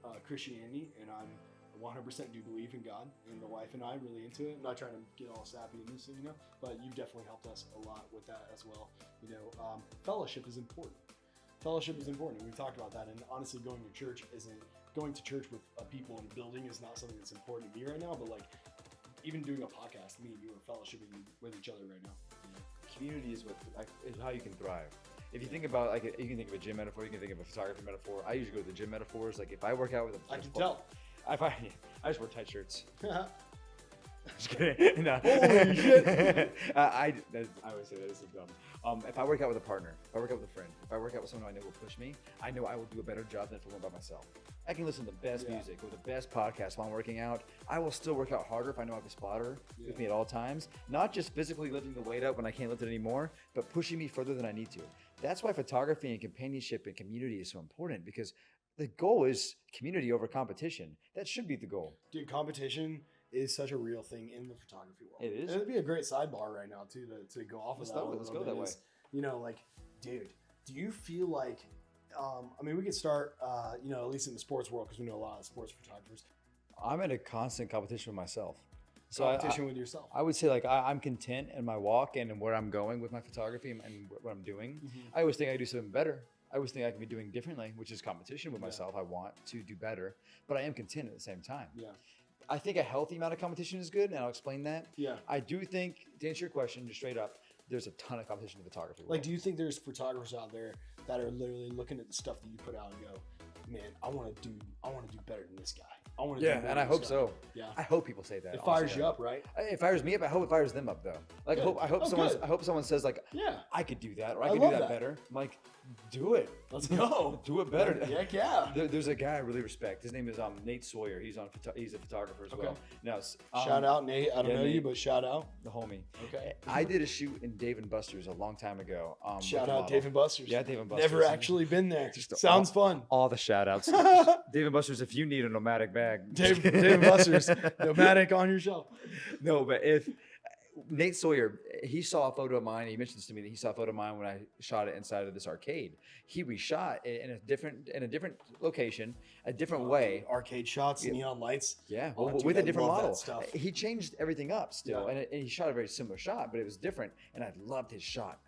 [SPEAKER 1] of Christianity, and I'm 100% do believe in God, and the wife and I are really into it. I'm not trying to get all sappy in this, but you've definitely helped us a lot with that as well. Fellowship is important. Fellowship is important. We've talked about that, and honestly, going to church with people in a building is not something that's important to me right now. But like, even doing a podcast, me and you are fellowshipping with each other right now.
[SPEAKER 2] Community is how you can thrive. If you think about, like, you can think of a gym metaphor, you can think of a photography metaphor. I usually go with the gym metaphors. Like, if I work out with
[SPEAKER 1] I can tell.
[SPEAKER 2] I just wear tight shirts. Just kidding. No.
[SPEAKER 1] Holy shit.
[SPEAKER 2] I always say that is so dumb. If I work out with a partner, if I work out with a friend, if I work out with someone I know will push me, I know I will do a better job than if I went by myself. I can listen to the best music or the best podcast while I'm working out. I will still work out harder if I know I have a spotter with me at all times. Not just physically lifting the weight up when I can't lift it anymore, but pushing me further than I need to. That's why photography and companionship and community is so important, because the goal is community over competition. That should be the goal.
[SPEAKER 1] Dude, competition is such a real thing in the photography world.
[SPEAKER 2] It is.
[SPEAKER 1] And it'd be a great sidebar right now too to go off of that.
[SPEAKER 2] Let's go that way.
[SPEAKER 1] Like, dude, do you feel like, we could start, at least in the sports world, because we know a lot of sports photographers.
[SPEAKER 2] I'm in a constant competition with myself.
[SPEAKER 1] So competition with yourself.
[SPEAKER 2] I would say, like, I'm content in my walk and where I'm going with my photography and what I'm doing. Mm-hmm. I always think I can do something better. I always think I can be doing differently, which is competition with myself. I want to do better, but I am content at the same time. Yeah. I think a healthy amount of competition is good, and I'll explain that. Yeah. I do think, to answer your question, just straight up, there's a ton of competition in the photography world.
[SPEAKER 1] Like, do you think there's photographers out there that are literally looking at the stuff that you put out and go, man, I want to do better than this guy. I want to do
[SPEAKER 2] and I hope so. Yeah. I hope people say that.
[SPEAKER 1] It fires you up, right?
[SPEAKER 2] It fires me up. I hope it fires them up, though. Like, I hope someone says, like, I could do that, or I could do that better. I'm like, do it.
[SPEAKER 1] Let's go.
[SPEAKER 2] Do it better.
[SPEAKER 1] Heck yeah.
[SPEAKER 2] There's a guy I really respect. His name is Nate Sawyer. He's a photographer as well. Now,
[SPEAKER 1] shout out, Nate. I don't know you, but shout out.
[SPEAKER 2] The homie.
[SPEAKER 1] Okay.
[SPEAKER 2] I did a shoot in Dave & Buster's a long time ago.
[SPEAKER 1] Shout out Dave & Buster's.
[SPEAKER 2] Yeah, Dave & Buster's.
[SPEAKER 1] Never actually been there. Sounds fun.
[SPEAKER 2] All the shout outs. Dave & Buster's, if you need a nomadic bag.
[SPEAKER 1] Dave & Buster's, nomadic on your shelf.
[SPEAKER 2] No, but if Nate Sawyer, he saw a photo of mine. He mentions to me that he saw a photo of mine when I shot it inside of this arcade. He reshot it in a different location, a different way.
[SPEAKER 1] Arcade shots, neon lights.
[SPEAKER 2] Yeah, with a different model. He changed everything up still, and he shot a very similar shot, but it was different. And I loved his shot.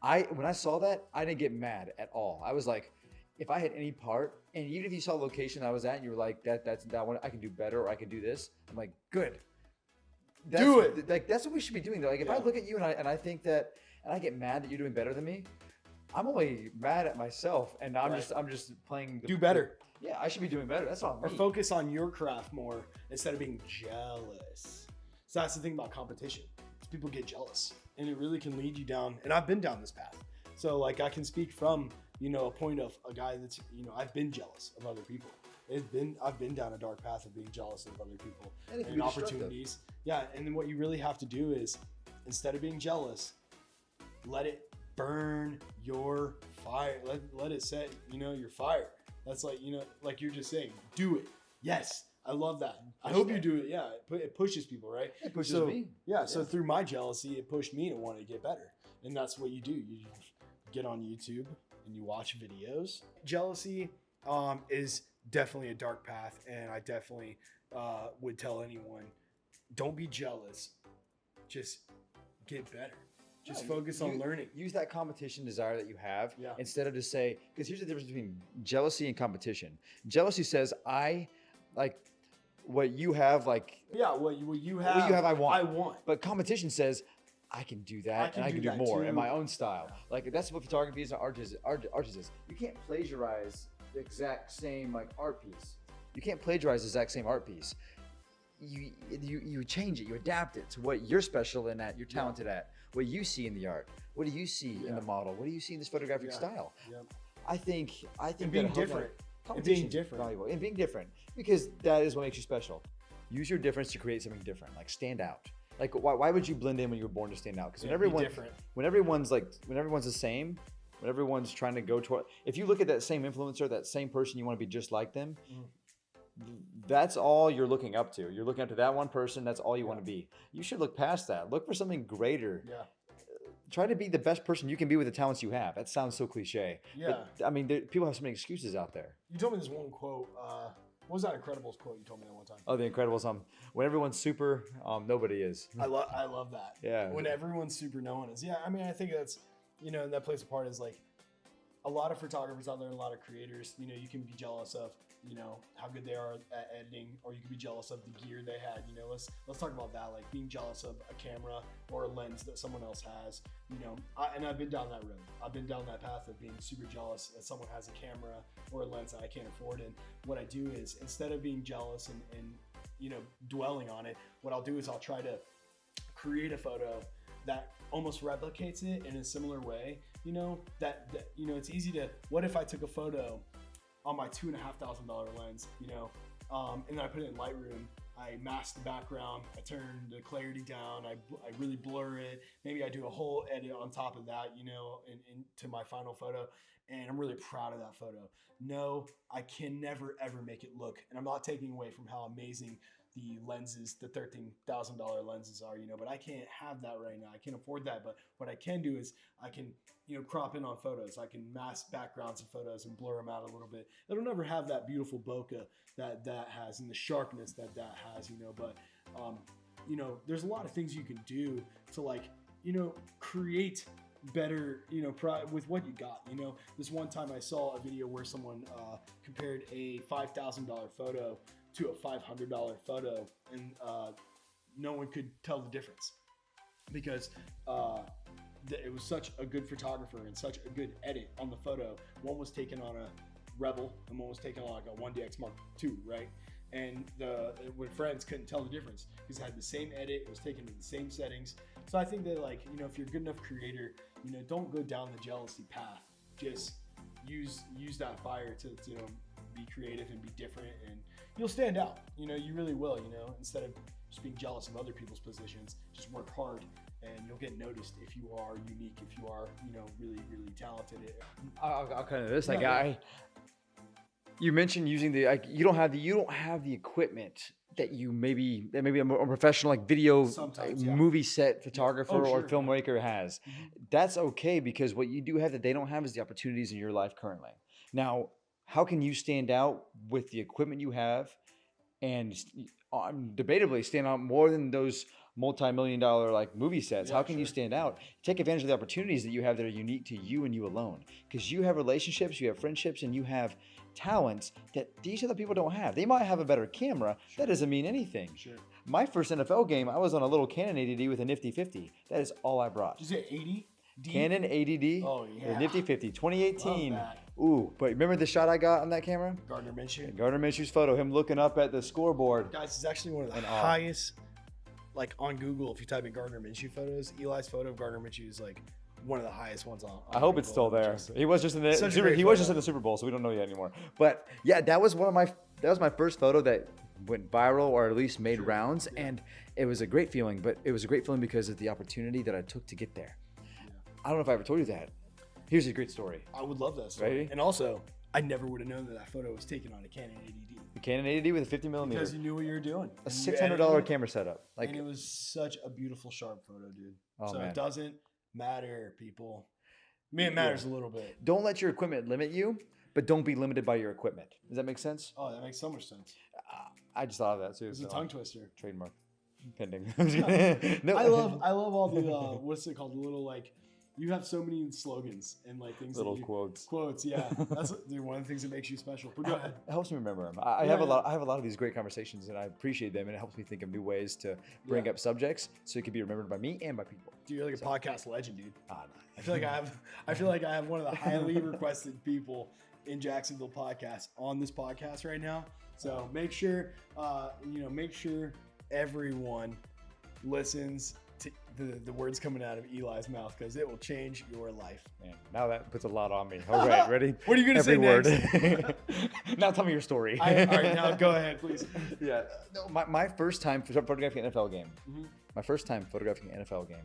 [SPEAKER 2] When I saw that, I didn't get mad at all. I was like, if I had any part And even if you saw the location I was at and you were like, that's that one, I can do better, or I can do this. I'm like, good.
[SPEAKER 1] Do it.
[SPEAKER 2] Like, that's what we should be doing though. Like if I look at you and I think that, and I get mad that you're doing better than me, I'm only mad at myself, and I'm just playing.
[SPEAKER 1] Do better.
[SPEAKER 2] Yeah, I should be doing better. That's all.
[SPEAKER 1] Or focus on your craft more instead of being jealous. So that's the thing about competition. Is people get jealous, and it really can lead you down. And I've been down this path. So like I can speak from, you know, a point of a guy that's, you know, I've been jealous of other people. I've been down a dark path of being jealous of other people and opportunities. Yeah, and then what you really have to do is, instead of being jealous, let it burn your fire. Let it set, you know, your fire. That's like, you know, like you're just saying, do it. Yes, I love that. I hope you do it. Yeah, it pushes people, right?
[SPEAKER 2] It pushes me.
[SPEAKER 1] Yeah, so through my jealousy, it pushed me to want to get better. And that's what you do. You get on YouTube and you watch videos. Jealousy is definitely a dark path, and I definitely would tell anyone, don't be jealous. Just get better. Just focus on learning.
[SPEAKER 2] Use that competition desire that you have instead of just say, because here's the difference between jealousy and competition. Jealousy says, I like what you have, like
[SPEAKER 1] what you have,
[SPEAKER 2] I want.
[SPEAKER 1] I want.
[SPEAKER 2] But competition says, I can do that, and I can do more in my own style. Like that's what photography is and art is. You can't plagiarize the exact same like art piece. You can't plagiarize the exact same art piece. You change it, you adapt it to what you're special in at, you're talented at, what you see in the art, what do you see in the model, what do you see in this photographic style. I think
[SPEAKER 1] and being different,
[SPEAKER 2] valuable, and being different, because that is what makes you special. Use your difference to create something different, like stand out. Like why would you blend in when you were born to stand out? Because when everyone's the same, when everyone's trying to go toward, if you look at that same influencer, that same person, you want to be just like them. That's all you're looking up to. You're looking up to that one person. That's all you want to be. You should look past that. Look for something greater. Try to be the best person you can be with the talents you have. That sounds so cliche. But, I mean, people have so many excuses out there.
[SPEAKER 1] You told me this one quote. What was that Incredibles quote you told me that one time?
[SPEAKER 2] Oh, the Incredibles. When everyone's super, nobody is.
[SPEAKER 1] I love that.
[SPEAKER 2] Yeah.
[SPEAKER 1] When everyone's super, no one is. Yeah. I mean, I think that's, you know, that plays a part is like a lot of photographers out there, a lot of creators, you know, you can be jealous of, you know, how good they are at editing, or you can be jealous of the gear they had. You know, let's talk about that, like being jealous of a camera or a lens that someone else has. You know, I've been down that road. I've been down that path of being super jealous that someone has a camera or a lens that I can't afford. And what I do is, instead of being jealous and you know, dwelling on it, what I'll do is I'll try to create a photo that almost replicates it in a similar way. You know, that you know, it's easy to, what if I took a photo on my $2,500 lens, you know, and then I put it in Lightroom, I mask the background, I turn the clarity down, I really blur it, maybe I do a whole edit on top of that, you know, into my final photo, and I'm really proud of that photo. No, I can never ever make it look, and I'm not taking away from how amazing the lenses, the $13,000 lenses are, you know, but I can't have that right now. I can't afford that. But what I can do is I can, you know, crop in on photos. I can mask backgrounds of photos and blur them out a little bit. It'll never have that beautiful bokeh that has, and the sharpness that has, you know, but, you know, there's a lot of things you can do to, like, you know, create better, you know, with what you got. You know, this one time I saw a video where someone compared a $5,000 photo to a $500 photo, and no one could tell the difference because it was such a good photographer and such a good edit on the photo. One was taken on a Rebel and one was taken on like a 1DX Mark II, right? And when friends couldn't tell the difference because it had the same edit, it was taken in the same settings. So I think that, like, you know, if you're a good enough creator, you know, don't go down the jealousy path. Just use that fire to, you know, be creative and be different, and you'll stand out. You know, you really will. You know, instead of just being jealous of other people's positions, just work hard, and you'll get noticed if you are unique, if you are, you know, really, really talented.
[SPEAKER 2] I'll kind of this. Like, you mentioned using the, like, you don't have the equipment that maybe a more professional, like, video movie set photographer or filmmaker has. Mm-hmm. That's okay, because what you do have that they don't have is the opportunities in your life currently. Now, how can you stand out with the equipment you have and debatably stand out more than those multi-million-dollar like movie sets.
[SPEAKER 1] Yeah,
[SPEAKER 2] How can
[SPEAKER 1] sure.
[SPEAKER 2] you stand out? Take advantage of the opportunities that you have that are unique to you and you alone. Because you have relationships, you have friendships, and you have talents that these other people don't have. They might have a better camera. That doesn't mean anything.
[SPEAKER 1] Sure.
[SPEAKER 2] My first NFL game, I was on a little Canon 80D with a nifty 50. That is all I brought.
[SPEAKER 1] Did you say 80?
[SPEAKER 2] Canon 80D,
[SPEAKER 1] Oh, yeah.
[SPEAKER 2] the nifty 50, 2018.
[SPEAKER 1] Love that.
[SPEAKER 2] Ooh, but remember the shot I got on that camera?
[SPEAKER 1] Gardner Minshew.
[SPEAKER 2] Gardner Minshew's photo, him looking up at the scoreboard.
[SPEAKER 1] Guys, it's actually one of the highest, like on Google, if you type in Gardner Minshew photos, Eli's photo of Gardner Minshew is like one of the highest ones on
[SPEAKER 2] I hope
[SPEAKER 1] Google.
[SPEAKER 2] it's still there. He was just in the
[SPEAKER 1] Such a great
[SPEAKER 2] he was just
[SPEAKER 1] photo.
[SPEAKER 2] in the Super Bowl, so we don't know yet anymore. But yeah, that was my first photo that went viral or at least made rounds, and it was a great feeling. But it was a great feeling because of the opportunity that I took to get there. I don't know if I ever told you that. Here's a great story.
[SPEAKER 1] I would love that story.
[SPEAKER 2] Ready?
[SPEAKER 1] And also, I never would have known that photo was taken on a Canon 80D.
[SPEAKER 2] The Canon 80D with a 50 millimeter,
[SPEAKER 1] Because you knew what you were doing.
[SPEAKER 2] a
[SPEAKER 1] And you
[SPEAKER 2] $600
[SPEAKER 1] edited it,
[SPEAKER 2] camera setup. Like,
[SPEAKER 1] and it was such a beautiful, sharp photo, dude.
[SPEAKER 2] Oh,
[SPEAKER 1] so
[SPEAKER 2] man.
[SPEAKER 1] it doesn't matter, people. I mean, it matters a little bit.
[SPEAKER 2] don't let your equipment limit you, but don't be limited by your equipment. Does that make sense?
[SPEAKER 1] Oh, that makes so much sense.
[SPEAKER 2] I just thought of that too.
[SPEAKER 1] It's a
[SPEAKER 2] so
[SPEAKER 1] tongue twister.
[SPEAKER 2] trademark pending. I'm just kidding. No.
[SPEAKER 1] I love all the what's it called? The little like you have so many slogans and like things.
[SPEAKER 2] little
[SPEAKER 1] that you,
[SPEAKER 2] quotes.
[SPEAKER 1] Quotes, yeah. That's dude, one of the things that makes you special. But go ahead.
[SPEAKER 2] It helps me remember them. I have a lot of these great conversations, and I appreciate them, and it helps me think of new ways to bring up subjects so it can be remembered by me and by people.
[SPEAKER 1] Dude, you're like a podcast legend, dude.
[SPEAKER 2] No.
[SPEAKER 1] I feel like I have one of the highly requested people in Jacksonville podcasts on this podcast right now. So make sure everyone listens to the words coming out of Eli's mouth because it will change your life.
[SPEAKER 2] Man, now that puts a lot on me. All right, ready?
[SPEAKER 1] What are you gonna say
[SPEAKER 2] word. Now tell me your story.
[SPEAKER 1] All right, now go ahead, please.
[SPEAKER 2] Yeah. No, my first time photographing an NFL game. My first time photographing an NFL game.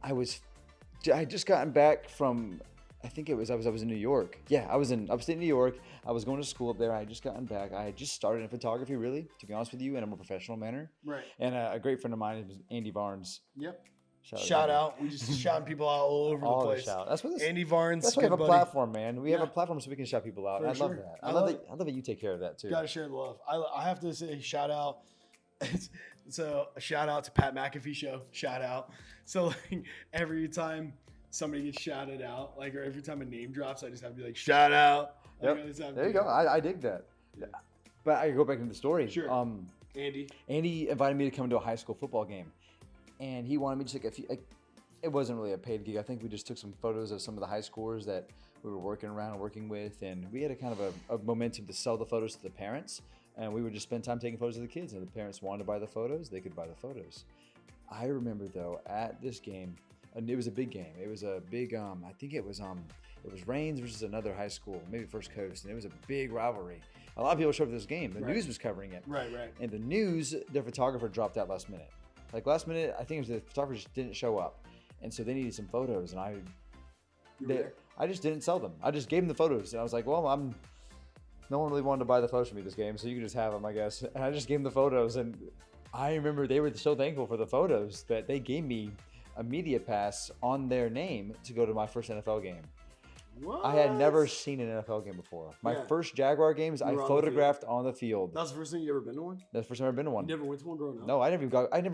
[SPEAKER 2] I had just gotten back from, I think I was in New York. Yeah, I was in upstate New York. I was going to school up there. I had just gotten back. I had just started in photography, really, to be honest with you, in a more professional manner.
[SPEAKER 1] Right.
[SPEAKER 2] And a great friend of mine is Andy Barnes.
[SPEAKER 1] Yep.
[SPEAKER 2] Shout
[SPEAKER 1] Shout out. We just shouting people out all over
[SPEAKER 2] All
[SPEAKER 1] the
[SPEAKER 2] the
[SPEAKER 1] place.
[SPEAKER 2] shout. That's what this.
[SPEAKER 1] Andy Barnes.
[SPEAKER 2] That's why we have a
[SPEAKER 1] good buddy.
[SPEAKER 2] platform, man. We have a platform so we can shout people out.
[SPEAKER 1] For
[SPEAKER 2] I love
[SPEAKER 1] sure.
[SPEAKER 2] that.
[SPEAKER 1] I
[SPEAKER 2] I
[SPEAKER 1] love
[SPEAKER 2] love that you take care of that too.
[SPEAKER 1] Gotta share the love. I have to say shout out. So a shout out to Pat McAfee show. Shout out. So like every time somebody gets shouted out, like or every time a name drops, I just have to be like shout out. Like, I just have
[SPEAKER 2] There you
[SPEAKER 1] to-
[SPEAKER 2] go. I dig that.
[SPEAKER 1] Yeah.
[SPEAKER 2] But I go back into the story.
[SPEAKER 1] Sure. Andy.
[SPEAKER 2] Andy invited me to come to a high school football game, and he wanted me to take a few. Like, it wasn't really a paid gig. I think we just took some photos of some of the high scores that we were working with, and we had a kind of a momentum to sell the photos to the parents, and we would just spend time taking photos of the kids. And if the parents wanted to buy the photos, they could buy the photos. I remember though at this game, and it was a big game. It was a big. I think it was Rains versus another high school, maybe First Coast, and it was a big rivalry. A lot of people showed up to this game. The news was covering it.
[SPEAKER 1] Right.
[SPEAKER 2] And the news, their photographer dropped out last minute. Like last minute, I think it was the photographer just didn't show up. And so they needed some photos, and I just didn't sell them. I just gave them the photos, and I was like, well, no one really wanted to buy the photos from me this game, so you can just have them, I guess. And I just gave them the photos, and I remember they were so thankful for the photos that they gave me a media pass on their name to go to my first NFL game.
[SPEAKER 1] What?
[SPEAKER 2] I had never seen an NFL game before. My first Jaguar games, I
[SPEAKER 1] were on the
[SPEAKER 2] photographed on the field.
[SPEAKER 1] That was the first time you ever been to one?
[SPEAKER 2] That's the first time I've ever been to one.
[SPEAKER 1] You never went to one growing up?
[SPEAKER 2] No, I never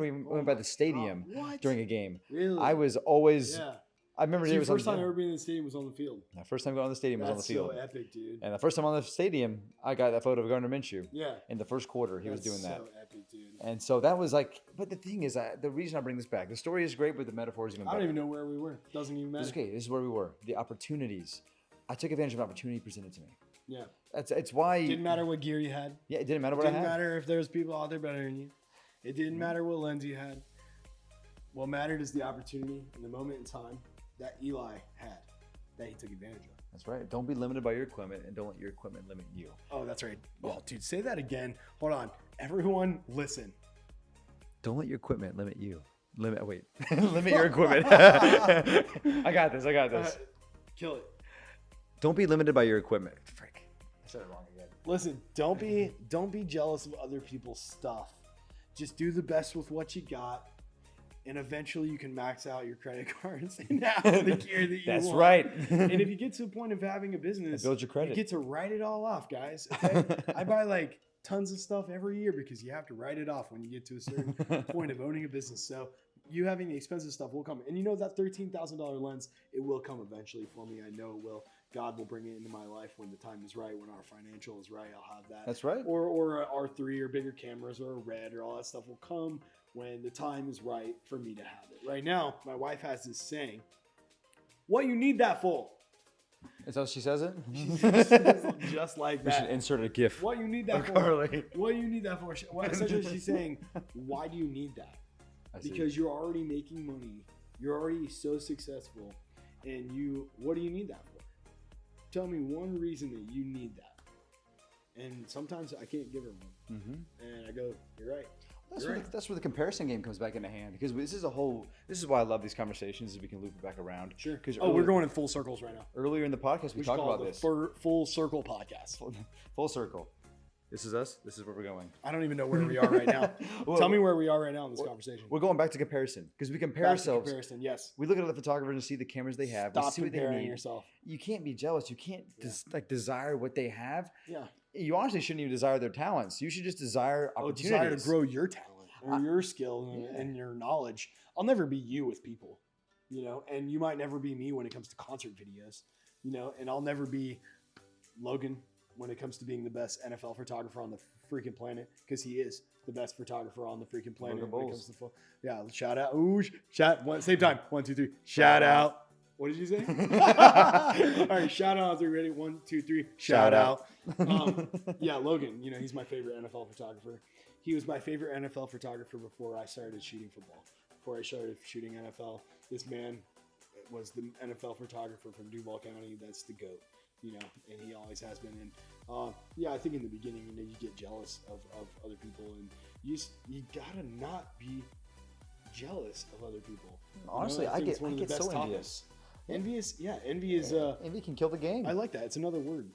[SPEAKER 2] even went by the stadium
[SPEAKER 1] What?
[SPEAKER 2] during a game.
[SPEAKER 1] Really?
[SPEAKER 2] I was always.
[SPEAKER 1] Yeah.
[SPEAKER 2] I remember
[SPEAKER 1] So
[SPEAKER 2] it
[SPEAKER 1] your
[SPEAKER 2] was
[SPEAKER 1] first
[SPEAKER 2] on
[SPEAKER 1] time ever being in the stadium was on the field.
[SPEAKER 2] My first time going on the stadium was on the
[SPEAKER 1] That's
[SPEAKER 2] field.
[SPEAKER 1] so epic, dude.
[SPEAKER 2] And the first time on the stadium, I got that photo of Gardner Minshew.
[SPEAKER 1] Yeah.
[SPEAKER 2] In the first quarter, he was doing that.
[SPEAKER 1] So epic, dude.
[SPEAKER 2] And so that was like, but the thing is, the reason I bring this back, the story is great, but the metaphor is even
[SPEAKER 1] I
[SPEAKER 2] better.
[SPEAKER 1] don't even know where we were. Doesn't even matter.
[SPEAKER 2] It's okay. This is where we were. The opportunities. I took advantage of an opportunity presented to me.
[SPEAKER 1] Yeah.
[SPEAKER 2] It's why.
[SPEAKER 1] Didn't matter what gear you had.
[SPEAKER 2] Yeah, it didn't matter what
[SPEAKER 1] Didn't
[SPEAKER 2] I had.
[SPEAKER 1] matter if there was people out there better than you. It didn't matter what lens you had. What mattered is the opportunity and the moment in time that Eli had that he took advantage of.
[SPEAKER 2] That's right. Don't be limited by your equipment, and don't let your equipment limit you.
[SPEAKER 1] Oh, that's right. Oh, dude, say that again. Hold on. Everyone, listen.
[SPEAKER 2] Don't let your equipment limit you. Limit your equipment. I got this.
[SPEAKER 1] Kill it.
[SPEAKER 2] Don't be limited by your equipment. Frick. I said it wrong again.
[SPEAKER 1] Listen, don't be jealous of other people's stuff. Just do the best with what you got, and eventually you can max out your credit cards and have the gear that you
[SPEAKER 2] That's
[SPEAKER 1] want.
[SPEAKER 2] right.
[SPEAKER 1] And if you get to a point of having a business,
[SPEAKER 2] build your credit.
[SPEAKER 1] you get to write it all off, guys. Okay? I buy like tons of stuff every year because you have to write it off when you get to a certain point of owning a business. So you having the expensive stuff will come. And you know that $13,000 lens, it will come eventually for me. I know it will. God will bring it into my life when the time is right, when our financial is right. I'll have that.
[SPEAKER 2] That's right.
[SPEAKER 1] Or a R3 or bigger cameras or a Red or all that stuff will come when the time is right for me to have it. Right now, my wife has this saying, what you need that for?
[SPEAKER 2] Is that what she says it?
[SPEAKER 1] Just like
[SPEAKER 2] We
[SPEAKER 1] that.
[SPEAKER 2] should insert a GIF.
[SPEAKER 1] What you need that for?
[SPEAKER 2] Carly.
[SPEAKER 1] What do you need that for? Essentially, she's saying, why do you need that? Because you're already making money. You're already so successful. And what do you need that for? Tell me one reason that you need that. And sometimes I can't give her one. And I go, you're right.
[SPEAKER 2] That's where the comparison game comes back into hand, because this is why I love these conversations, is we can loop it back around.
[SPEAKER 1] Sure. Because we're going in full circles right now.
[SPEAKER 2] Earlier in the podcast, we talked about this.
[SPEAKER 1] Full circle podcast.
[SPEAKER 2] Full circle. This is us. This is where we're going.
[SPEAKER 1] I don't even know where we are right now.
[SPEAKER 2] Well,
[SPEAKER 1] Tell me where we are right now in this conversation.
[SPEAKER 2] We're going back to comparison, because we compare ourselves.
[SPEAKER 1] Comparison, yes.
[SPEAKER 2] We look at other photographers and see the cameras they have.
[SPEAKER 1] Stop
[SPEAKER 2] we see what they
[SPEAKER 1] comparing
[SPEAKER 2] need.
[SPEAKER 1] yourself.
[SPEAKER 2] You can't be jealous. You can't desire what they have.
[SPEAKER 1] Yeah.
[SPEAKER 2] You honestly shouldn't even desire their talents. You should just desire opportunities.
[SPEAKER 1] Desire to grow your talent or your skill and your knowledge. I'll never be you with people, and you might never be me when it comes to concert videos, and I'll never be Logan when it comes to being the best NFL photographer on the freaking planet, because he is the best photographer on the freaking planet. When it comes to shout out. Ooh, same time. 1, 2, 3. Shout out. What did you say? All right, shout out. 3, ready? 1, 2, 3. Shout out. Logan, he's my favorite NFL photographer. He was my favorite NFL photographer before I started shooting football. Before I started shooting NFL, this man was the NFL photographer from Duval County. That's the GOAT, and he always has been. And I think in the beginning, you get jealous of other people, and you gotta not be jealous of other people.
[SPEAKER 2] Honestly, I get so envious.
[SPEAKER 1] Envy is
[SPEAKER 2] envy can kill the game.
[SPEAKER 1] I like that. It's another word.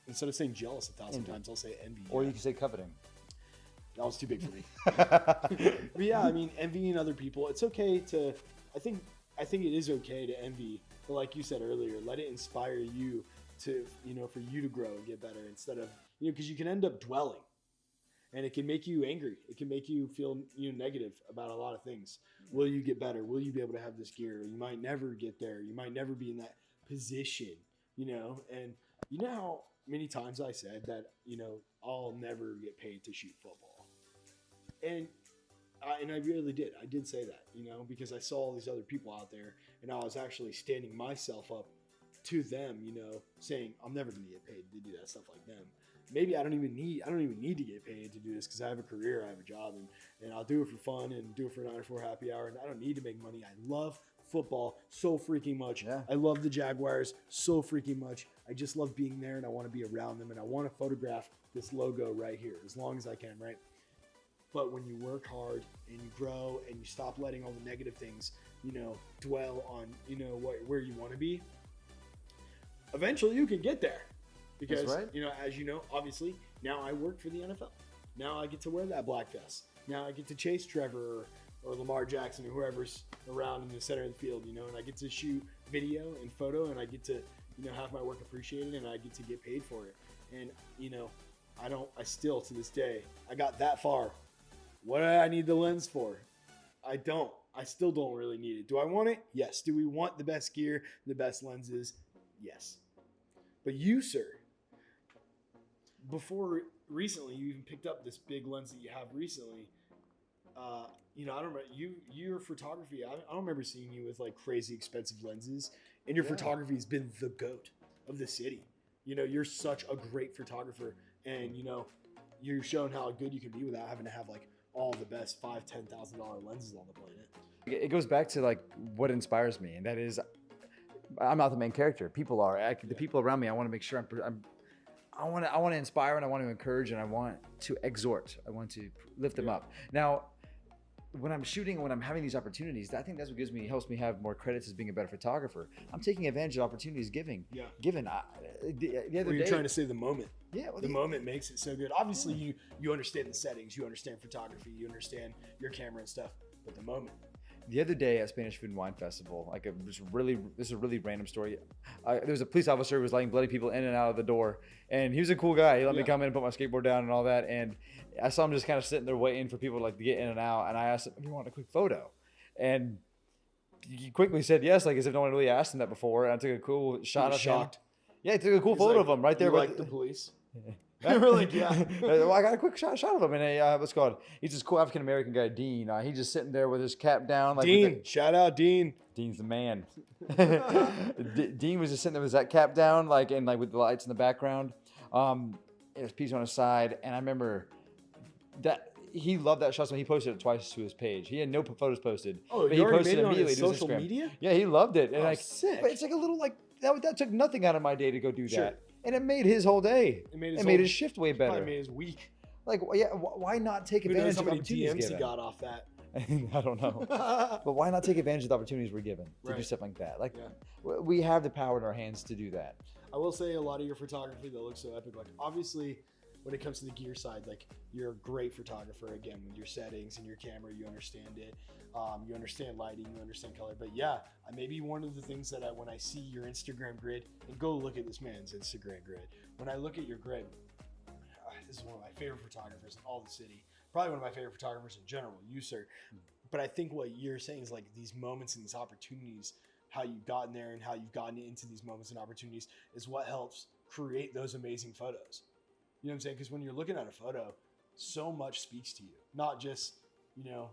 [SPEAKER 1] Instead of saying jealous 1,000 times, I'll say envy.
[SPEAKER 2] Or you can say coveting.
[SPEAKER 1] That was too big for me. But envying other people. It's okay to. I think it is okay to envy, but like you said earlier, let it inspire you to, for you to grow and get better, instead of, because you can end up dwelling, and it can make you angry. It can make you feel negative about a lot of things. Will you get better? Will you be able to have this gear? You might never get there. You might never be in that position. And how many times I said that I'll never get paid to shoot football. And I really did. I did say that, because I saw all these other people out there, and I was actually standing myself up to them, saying I'm never going to get paid to do that stuff like them. Maybe I don't even need to get paid to do this, because I have a career, I have a job, and I'll do it for fun and do it for 9 to 4 happy hour. And I don't need to make money. I love football so freaking much.
[SPEAKER 2] Yeah.
[SPEAKER 1] I love the Jaguars so freaking much. I just love being there, and I want to be around them, and I want to photograph this logo right here as long as I can, right? But when you work hard and you grow and you stop letting all the negative things, dwell on, where you want to be, eventually you can get there. Because,
[SPEAKER 2] right.
[SPEAKER 1] As you know, obviously, now I work for the NFL. Now I get to wear that black vest. Now I get to chase Trevor or Lamar Jackson or whoever's around in the center of the field, and I get to shoot video and photo, and I get to, have my work appreciated, and I get to get paid for it. And, I still, to this day, I got that far. What do I need the lens for? I still don't really need it. Do I want it? Yes. Do we want the best gear, the best lenses? Yes. But you, sir, before recently, you even picked up this big lens that you have recently. I don't remember your photography. I don't remember seeing you with like crazy expensive lenses, and your photography has been the GOAT of the city. You're such a great photographer, and you're showing how good you can be without having to have like all the best $5,000-$10,000 lenses on the planet.
[SPEAKER 2] It goes back to like what inspires me, and that is, I'm not the main character. People are. The people around me, I want to make sure I want to inspire, and I want to encourage, and I want to exhort. I want to lift them up. Now, when I'm shooting, when I'm having these opportunities, I think that's what helps me have more credits as being a better photographer. I'm taking advantage of opportunities given. The other day,
[SPEAKER 1] you're trying to say the moment.
[SPEAKER 2] Yeah, well,
[SPEAKER 1] the moment makes it so good. Obviously, you understand the settings, you understand photography, you understand your camera and stuff, but the moment.
[SPEAKER 2] The other day at Spanish Food and Wine Festival, like this is a really random story. There was a police officer who was letting bloody people in and out of the door, and he was a cool guy. He let me come in and put my skateboard down and all that, and I saw him just kind of sitting there waiting for people to get in and out, and I asked him if he wanted a quick photo, and he quickly said yes, like as if no one really asked him that before. And I took a cool shot of him. Yeah, he took a cool photo of him right there.
[SPEAKER 1] Like the police. We're like, yeah.
[SPEAKER 2] Well, I got a quick shot of him, and what's it called? He's this cool African American guy, Dean. He's just sitting there with his cap down. Like
[SPEAKER 1] Dean, shout out Dean.
[SPEAKER 2] Dean's the man. Dean was just sitting there with that cap down, and with the lights in the background. His piece on his side, and I remember that he loved that shot, so he posted it twice to his page. He had no photos posted.
[SPEAKER 1] Oh,
[SPEAKER 2] but
[SPEAKER 1] he already
[SPEAKER 2] posted
[SPEAKER 1] made it on
[SPEAKER 2] immediately
[SPEAKER 1] his
[SPEAKER 2] to his
[SPEAKER 1] social
[SPEAKER 2] Instagram.
[SPEAKER 1] media?
[SPEAKER 2] Yeah, he loved it. And
[SPEAKER 1] sick.
[SPEAKER 2] But it's like a little that took nothing out of my day to go do
[SPEAKER 1] Sure.
[SPEAKER 2] that. And it made his whole day.
[SPEAKER 1] It made
[SPEAKER 2] his shift way better.
[SPEAKER 1] Probably made his week.
[SPEAKER 2] Why not take
[SPEAKER 1] Who
[SPEAKER 2] advantage
[SPEAKER 1] knows how
[SPEAKER 2] of
[SPEAKER 1] many
[SPEAKER 2] opportunities
[SPEAKER 1] DMs
[SPEAKER 2] given?
[SPEAKER 1] he got off that?
[SPEAKER 2] I don't know. But why not take advantage of the opportunities we're given to do stuff like that? We have the power in our hands to do that.
[SPEAKER 1] I will say a lot of your photography that looks so epic. Like obviously, when it comes to the gear side, like you're a great photographer. Again, with your settings and your camera, you understand it. You understand lighting, you understand color. But yeah, maybe one of the things that when I see your Instagram grid, and go look at this man's Instagram grid. When I look at your grid, this is one of my favorite photographers in all the city. Probably one of my favorite photographers in general, you sir. But I think what you're saying is like these moments and these opportunities, how you've gotten there and how you've gotten into these moments and opportunities is what helps create those amazing photos. You know what I'm saying? Because when you're looking at a photo, so much speaks to you. Not just,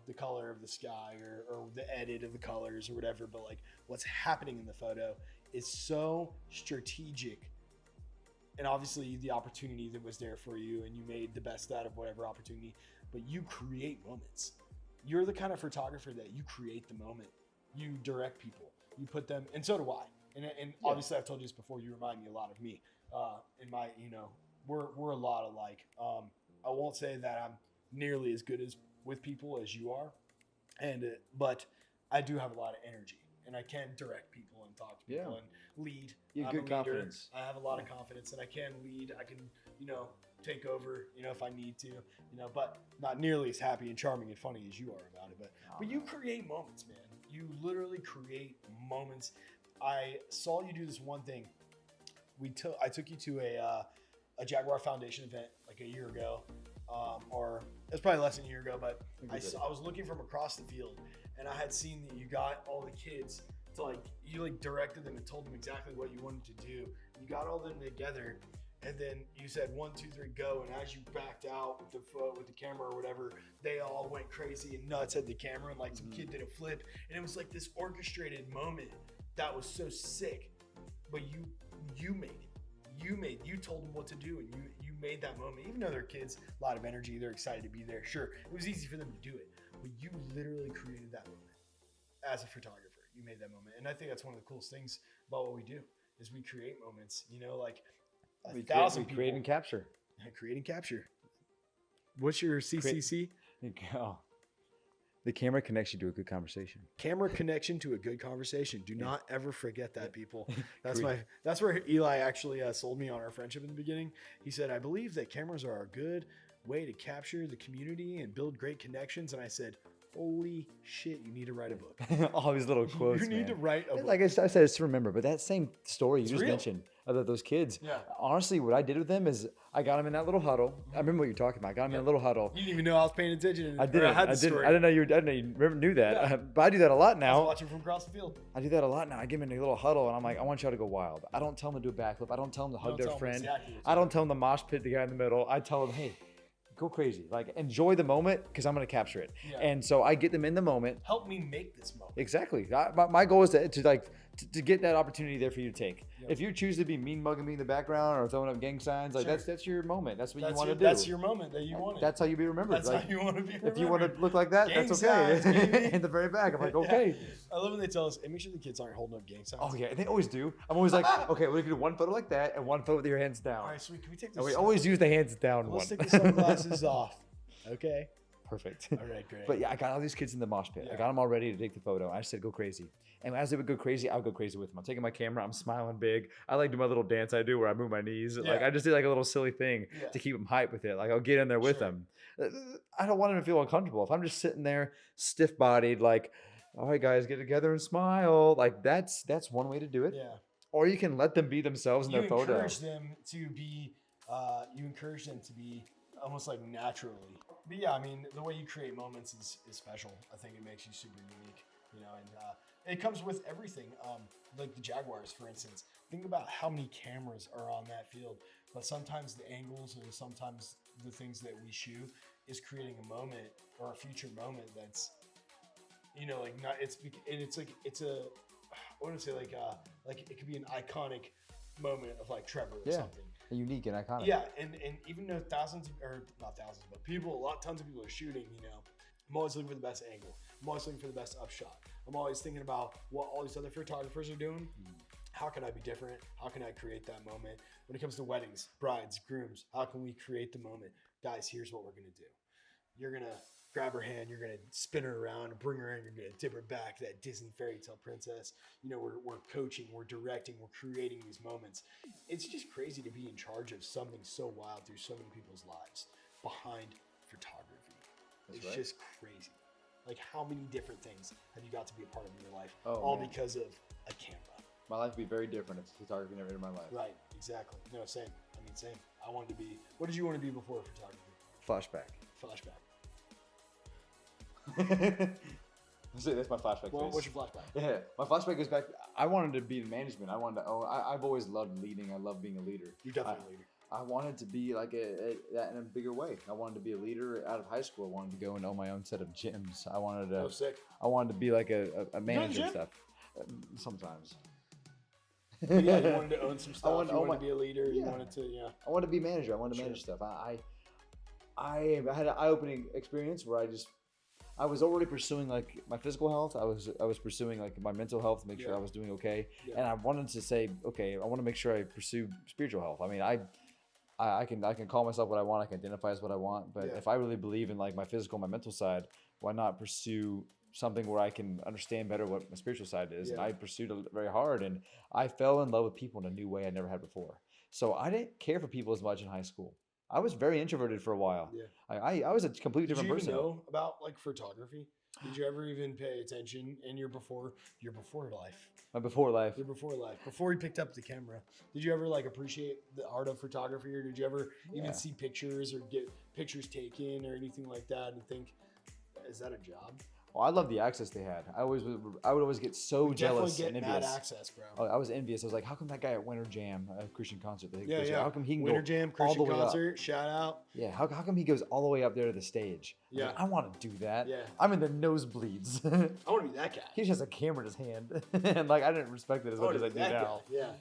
[SPEAKER 1] the color of the sky or the edit of the colors or whatever, but like what's happening in the photo is so strategic. And obviously the opportunity that was there for you and you made the best out of whatever opportunity, but you create moments. You're the kind of photographer that you create the moment. You direct people, you put them, and so do I. And obviously I've told you this before, you remind me a lot of me. In my, we're a lot alike. I won't say that I'm nearly as good as with people as you are, but I do have a lot of energy, and I can direct people and talk to people and lead.
[SPEAKER 2] You have good confidence.
[SPEAKER 1] I have a lot of confidence, and I can lead. I can, take over, if I need to, but not nearly as happy and charming and funny as you are about it. But you create moments, man. You literally create moments. I saw you do this one thing. I took you to a Jaguar Foundation event like a year ago, or it was probably less than a year ago, but I was looking from across the field, and I had seen that you got all the kids to you directed them and told them exactly what you wanted to do. You got all them together, and then you said 1, 2, 3, go. And as you backed out with the camera or whatever, they all went crazy and nuts at the camera, and some kid did a flip, and it was like this orchestrated moment that was so sick. But you made it. You told them what to do, and you made that moment. Even though they're kids, a lot of energy, they're excited to be there. Sure, it was easy for them to do it, but you literally created that moment as a photographer. You made that moment, and I think that's one of the coolest things about what we do is we create moments. We
[SPEAKER 2] create and capture.
[SPEAKER 1] Create and capture. What's your CCC?
[SPEAKER 2] The camera connects you to a good conversation.
[SPEAKER 1] Camera connection to a good conversation. Do not ever forget that, people. That's where Eli actually sold me on our friendship in the beginning. He said, I believe that cameras are a good way to capture the community and build great connections. And I said, holy shit, you need to write a book.
[SPEAKER 2] All these little quotes.
[SPEAKER 1] You need to write a book.
[SPEAKER 2] Like I said, it's to remember. But that same story you just
[SPEAKER 1] real.
[SPEAKER 2] mentioned about those kids.
[SPEAKER 1] Yeah.
[SPEAKER 2] Honestly, what I did with them is I got them in that little huddle. I remember what you're talking about. I got them in a little huddle.
[SPEAKER 1] You didn't even know I was paying attention.
[SPEAKER 2] I didn't. I didn't know you knew that.
[SPEAKER 1] Yeah.
[SPEAKER 2] But I do that a lot now.
[SPEAKER 1] I was watching from across the field.
[SPEAKER 2] I do that a lot now. I get them in a little huddle, and I'm like, I want y'all to go wild. I don't tell them to do a backflip. I don't tell them to hug their friend. I don't tell them to mosh pit the guy in the middle. I tell them, hey, go crazy. Enjoy the moment because I'm going to capture it. Yeah. And so I get them in the moment.
[SPEAKER 1] Help me make this moment.
[SPEAKER 2] Exactly. My goal is to get that opportunity there for you to take. Yep. If you choose to be mean mugging me in the background or throwing up gang signs, sure. that's your moment. That's what you want to do.
[SPEAKER 1] That's your moment that you want.
[SPEAKER 2] That's how you be remembered.
[SPEAKER 1] That's how you want to be remembered.
[SPEAKER 2] If you want to look like that, gang that's okay. Signs, in the very back, I'm like, okay.
[SPEAKER 1] I love when they tell us, hey, make sure the kids aren't holding up gang signs.
[SPEAKER 2] Oh yeah, they always do. I'm always like, okay, we can do one photo like that and one photo with your hands down.
[SPEAKER 1] All right, sweet. Can we take this?
[SPEAKER 2] And we always use the hands down one.
[SPEAKER 1] Let's take the sunglasses off. Okay.
[SPEAKER 2] Perfect.
[SPEAKER 1] All right, great.
[SPEAKER 2] But yeah, I got all these kids in the mosh pit. Yeah. I got them all ready to take the photo. I said, go crazy. And as they would go crazy, I would go crazy with them. I'm taking my camera. I'm smiling big. I do my little dance I do where I move my knees. Yeah. I just do a little silly thing to keep them hyped with it. I'll get in there with them. I don't want them to feel uncomfortable. If I'm just sitting there stiff-bodied, all right, guys, get together and smile. Like that's one way to do it.
[SPEAKER 1] Yeah.
[SPEAKER 2] Or you can let them be themselves in their photo.
[SPEAKER 1] You encourage them to be almost like naturally. But yeah, I mean, the way you create moments is special. I think it makes you super unique, you know, and it comes with everything. Like the Jaguars, for instance. Think about how many cameras are on that field, but sometimes the angles or sometimes the things that we shoot is creating a moment or a future moment that's, you know, like not, it's like, it's a, I want to say like it could be an iconic moment of like Trevor or something.
[SPEAKER 2] Unique and iconic.
[SPEAKER 1] Yeah, and even though tons of people are shooting, you know, I'm always looking for the best angle. I'm always looking for the best upshot. I'm always thinking about what all these other photographers are doing. How can I be different? How can I create that moment? When it comes to weddings, brides, grooms, how can we create the moment? Guys, here's what we're going to do. You're going to grab her hand, you're going to spin her around and bring her in, you're going to tip her back, that Disney fairy tale princess. You know, we're coaching, we're directing, we're creating these moments. It's just crazy to be in charge of something so wild through so many people's lives behind photography. It's just crazy. Like, how many different things have you got to be a part of in your life, because of a camera?
[SPEAKER 2] My life would be very different if photography never entered my life.
[SPEAKER 1] Right, exactly. No, same. I mean, same. I wanted to be, what did you want to be before photography?
[SPEAKER 2] Flashback. That's my flashback.
[SPEAKER 1] Well, what's your flashback?
[SPEAKER 2] Yeah, my flashback goes back. I wanted to be in management. I wanted to own. I've always loved leading. I love being a leader.
[SPEAKER 1] You're definitely a leader.
[SPEAKER 2] I wanted to be like that in a bigger way. I wanted to be a leader out of high school. I wanted to go and own my own set of gyms. I wanted to.
[SPEAKER 1] Oh, sick.
[SPEAKER 2] I wanted to be like a manager and stuff. Sometimes.
[SPEAKER 1] Yeah, you wanted to own some stuff. You wanted to be a leader.
[SPEAKER 2] Yeah.
[SPEAKER 1] You wanted to,
[SPEAKER 2] I wanted to be a manager. I wanted to manage stuff. I had an eye-opening experience where I was already pursuing like my physical health. I was pursuing like my mental health to make sure I was doing okay. Yeah. And I wanted to say, okay, I want to make sure I pursue spiritual health. I mean, I can call myself what I want. I can identify as what I want. But if I really believe in like my physical, my mental side, why not pursue something where I can understand better what my spiritual side is? And I pursued it very hard, and I fell in love with people in a new way I never had before. So I didn't care for people as much in high school. I was very introverted for a while. Yeah. I was a completely different person.
[SPEAKER 1] Did you even know about like photography? Did you ever even pay attention in your before life?
[SPEAKER 2] My before life.
[SPEAKER 1] Your before life. Before you picked up the camera. Did you ever like appreciate the art of photography, or did you ever even see pictures or get pictures taken or anything like that and think, is that a job?
[SPEAKER 2] Well, I love the access they had. I would always get so jealous and envious.
[SPEAKER 1] Mad access, bro.
[SPEAKER 2] Oh, I was envious. I was like, how come that guy at Winter Jam, a Christian concert?
[SPEAKER 1] How
[SPEAKER 2] come he can
[SPEAKER 1] Winter
[SPEAKER 2] go
[SPEAKER 1] Jam,
[SPEAKER 2] all the
[SPEAKER 1] Christian
[SPEAKER 2] way
[SPEAKER 1] concert,
[SPEAKER 2] up?
[SPEAKER 1] shout out.
[SPEAKER 2] Yeah, how come he goes all the way up there to the stage? I want to do that. Yeah. I'm in the nosebleeds.
[SPEAKER 1] I want to be that guy.
[SPEAKER 2] He just has a camera in his hand. And like, I didn't respect it as much as I do now.
[SPEAKER 1] Yeah.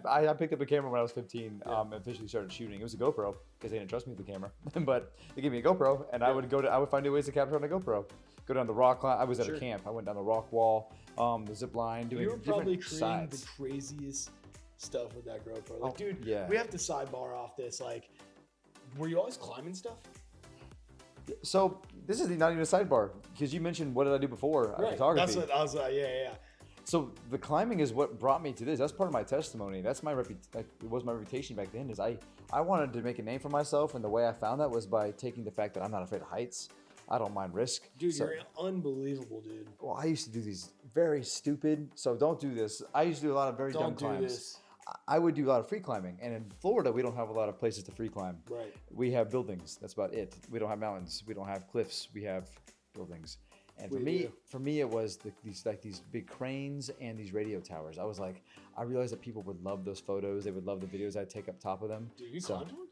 [SPEAKER 2] I picked up a camera when I was 15 and officially started shooting. It was a GoPro because they didn't trust me with the camera. But they gave me a GoPro, and I would find new ways to capture on a GoPro. Go down the rock line. I was at a camp. I went down the rock wall, the zip line, doing different sides. You were probably creating the
[SPEAKER 1] craziest stuff with that GoPro. Like, dude, we have to sidebar off this. Like, were you always climbing stuff?
[SPEAKER 2] So this is not even a sidebar because you mentioned what did I do before photography.
[SPEAKER 1] That's what I was like. Yeah.
[SPEAKER 2] So the climbing is what brought me to this. That's part of my testimony. That's my it was my reputation back then. Is I wanted to make a name for myself, and the way I found that was by taking the fact that I'm not afraid of heights. I don't mind risk.
[SPEAKER 1] Dude, you're unbelievable, dude.
[SPEAKER 2] Well, I used to do these very stupid, so don't do this. I used to do a lot of very dumb climbs.
[SPEAKER 1] This.
[SPEAKER 2] I would do a lot of free climbing. And in Florida, we don't have a lot of places to free climb.
[SPEAKER 1] Right.
[SPEAKER 2] We have buildings. That's about it. We don't have mountains. We don't have cliffs. We have buildings. And for me, it was these big cranes and these radio towers. I was like, I realized that people would love those photos. They would love the videos I'd take up top of them.
[SPEAKER 1] Dude, you climbed one?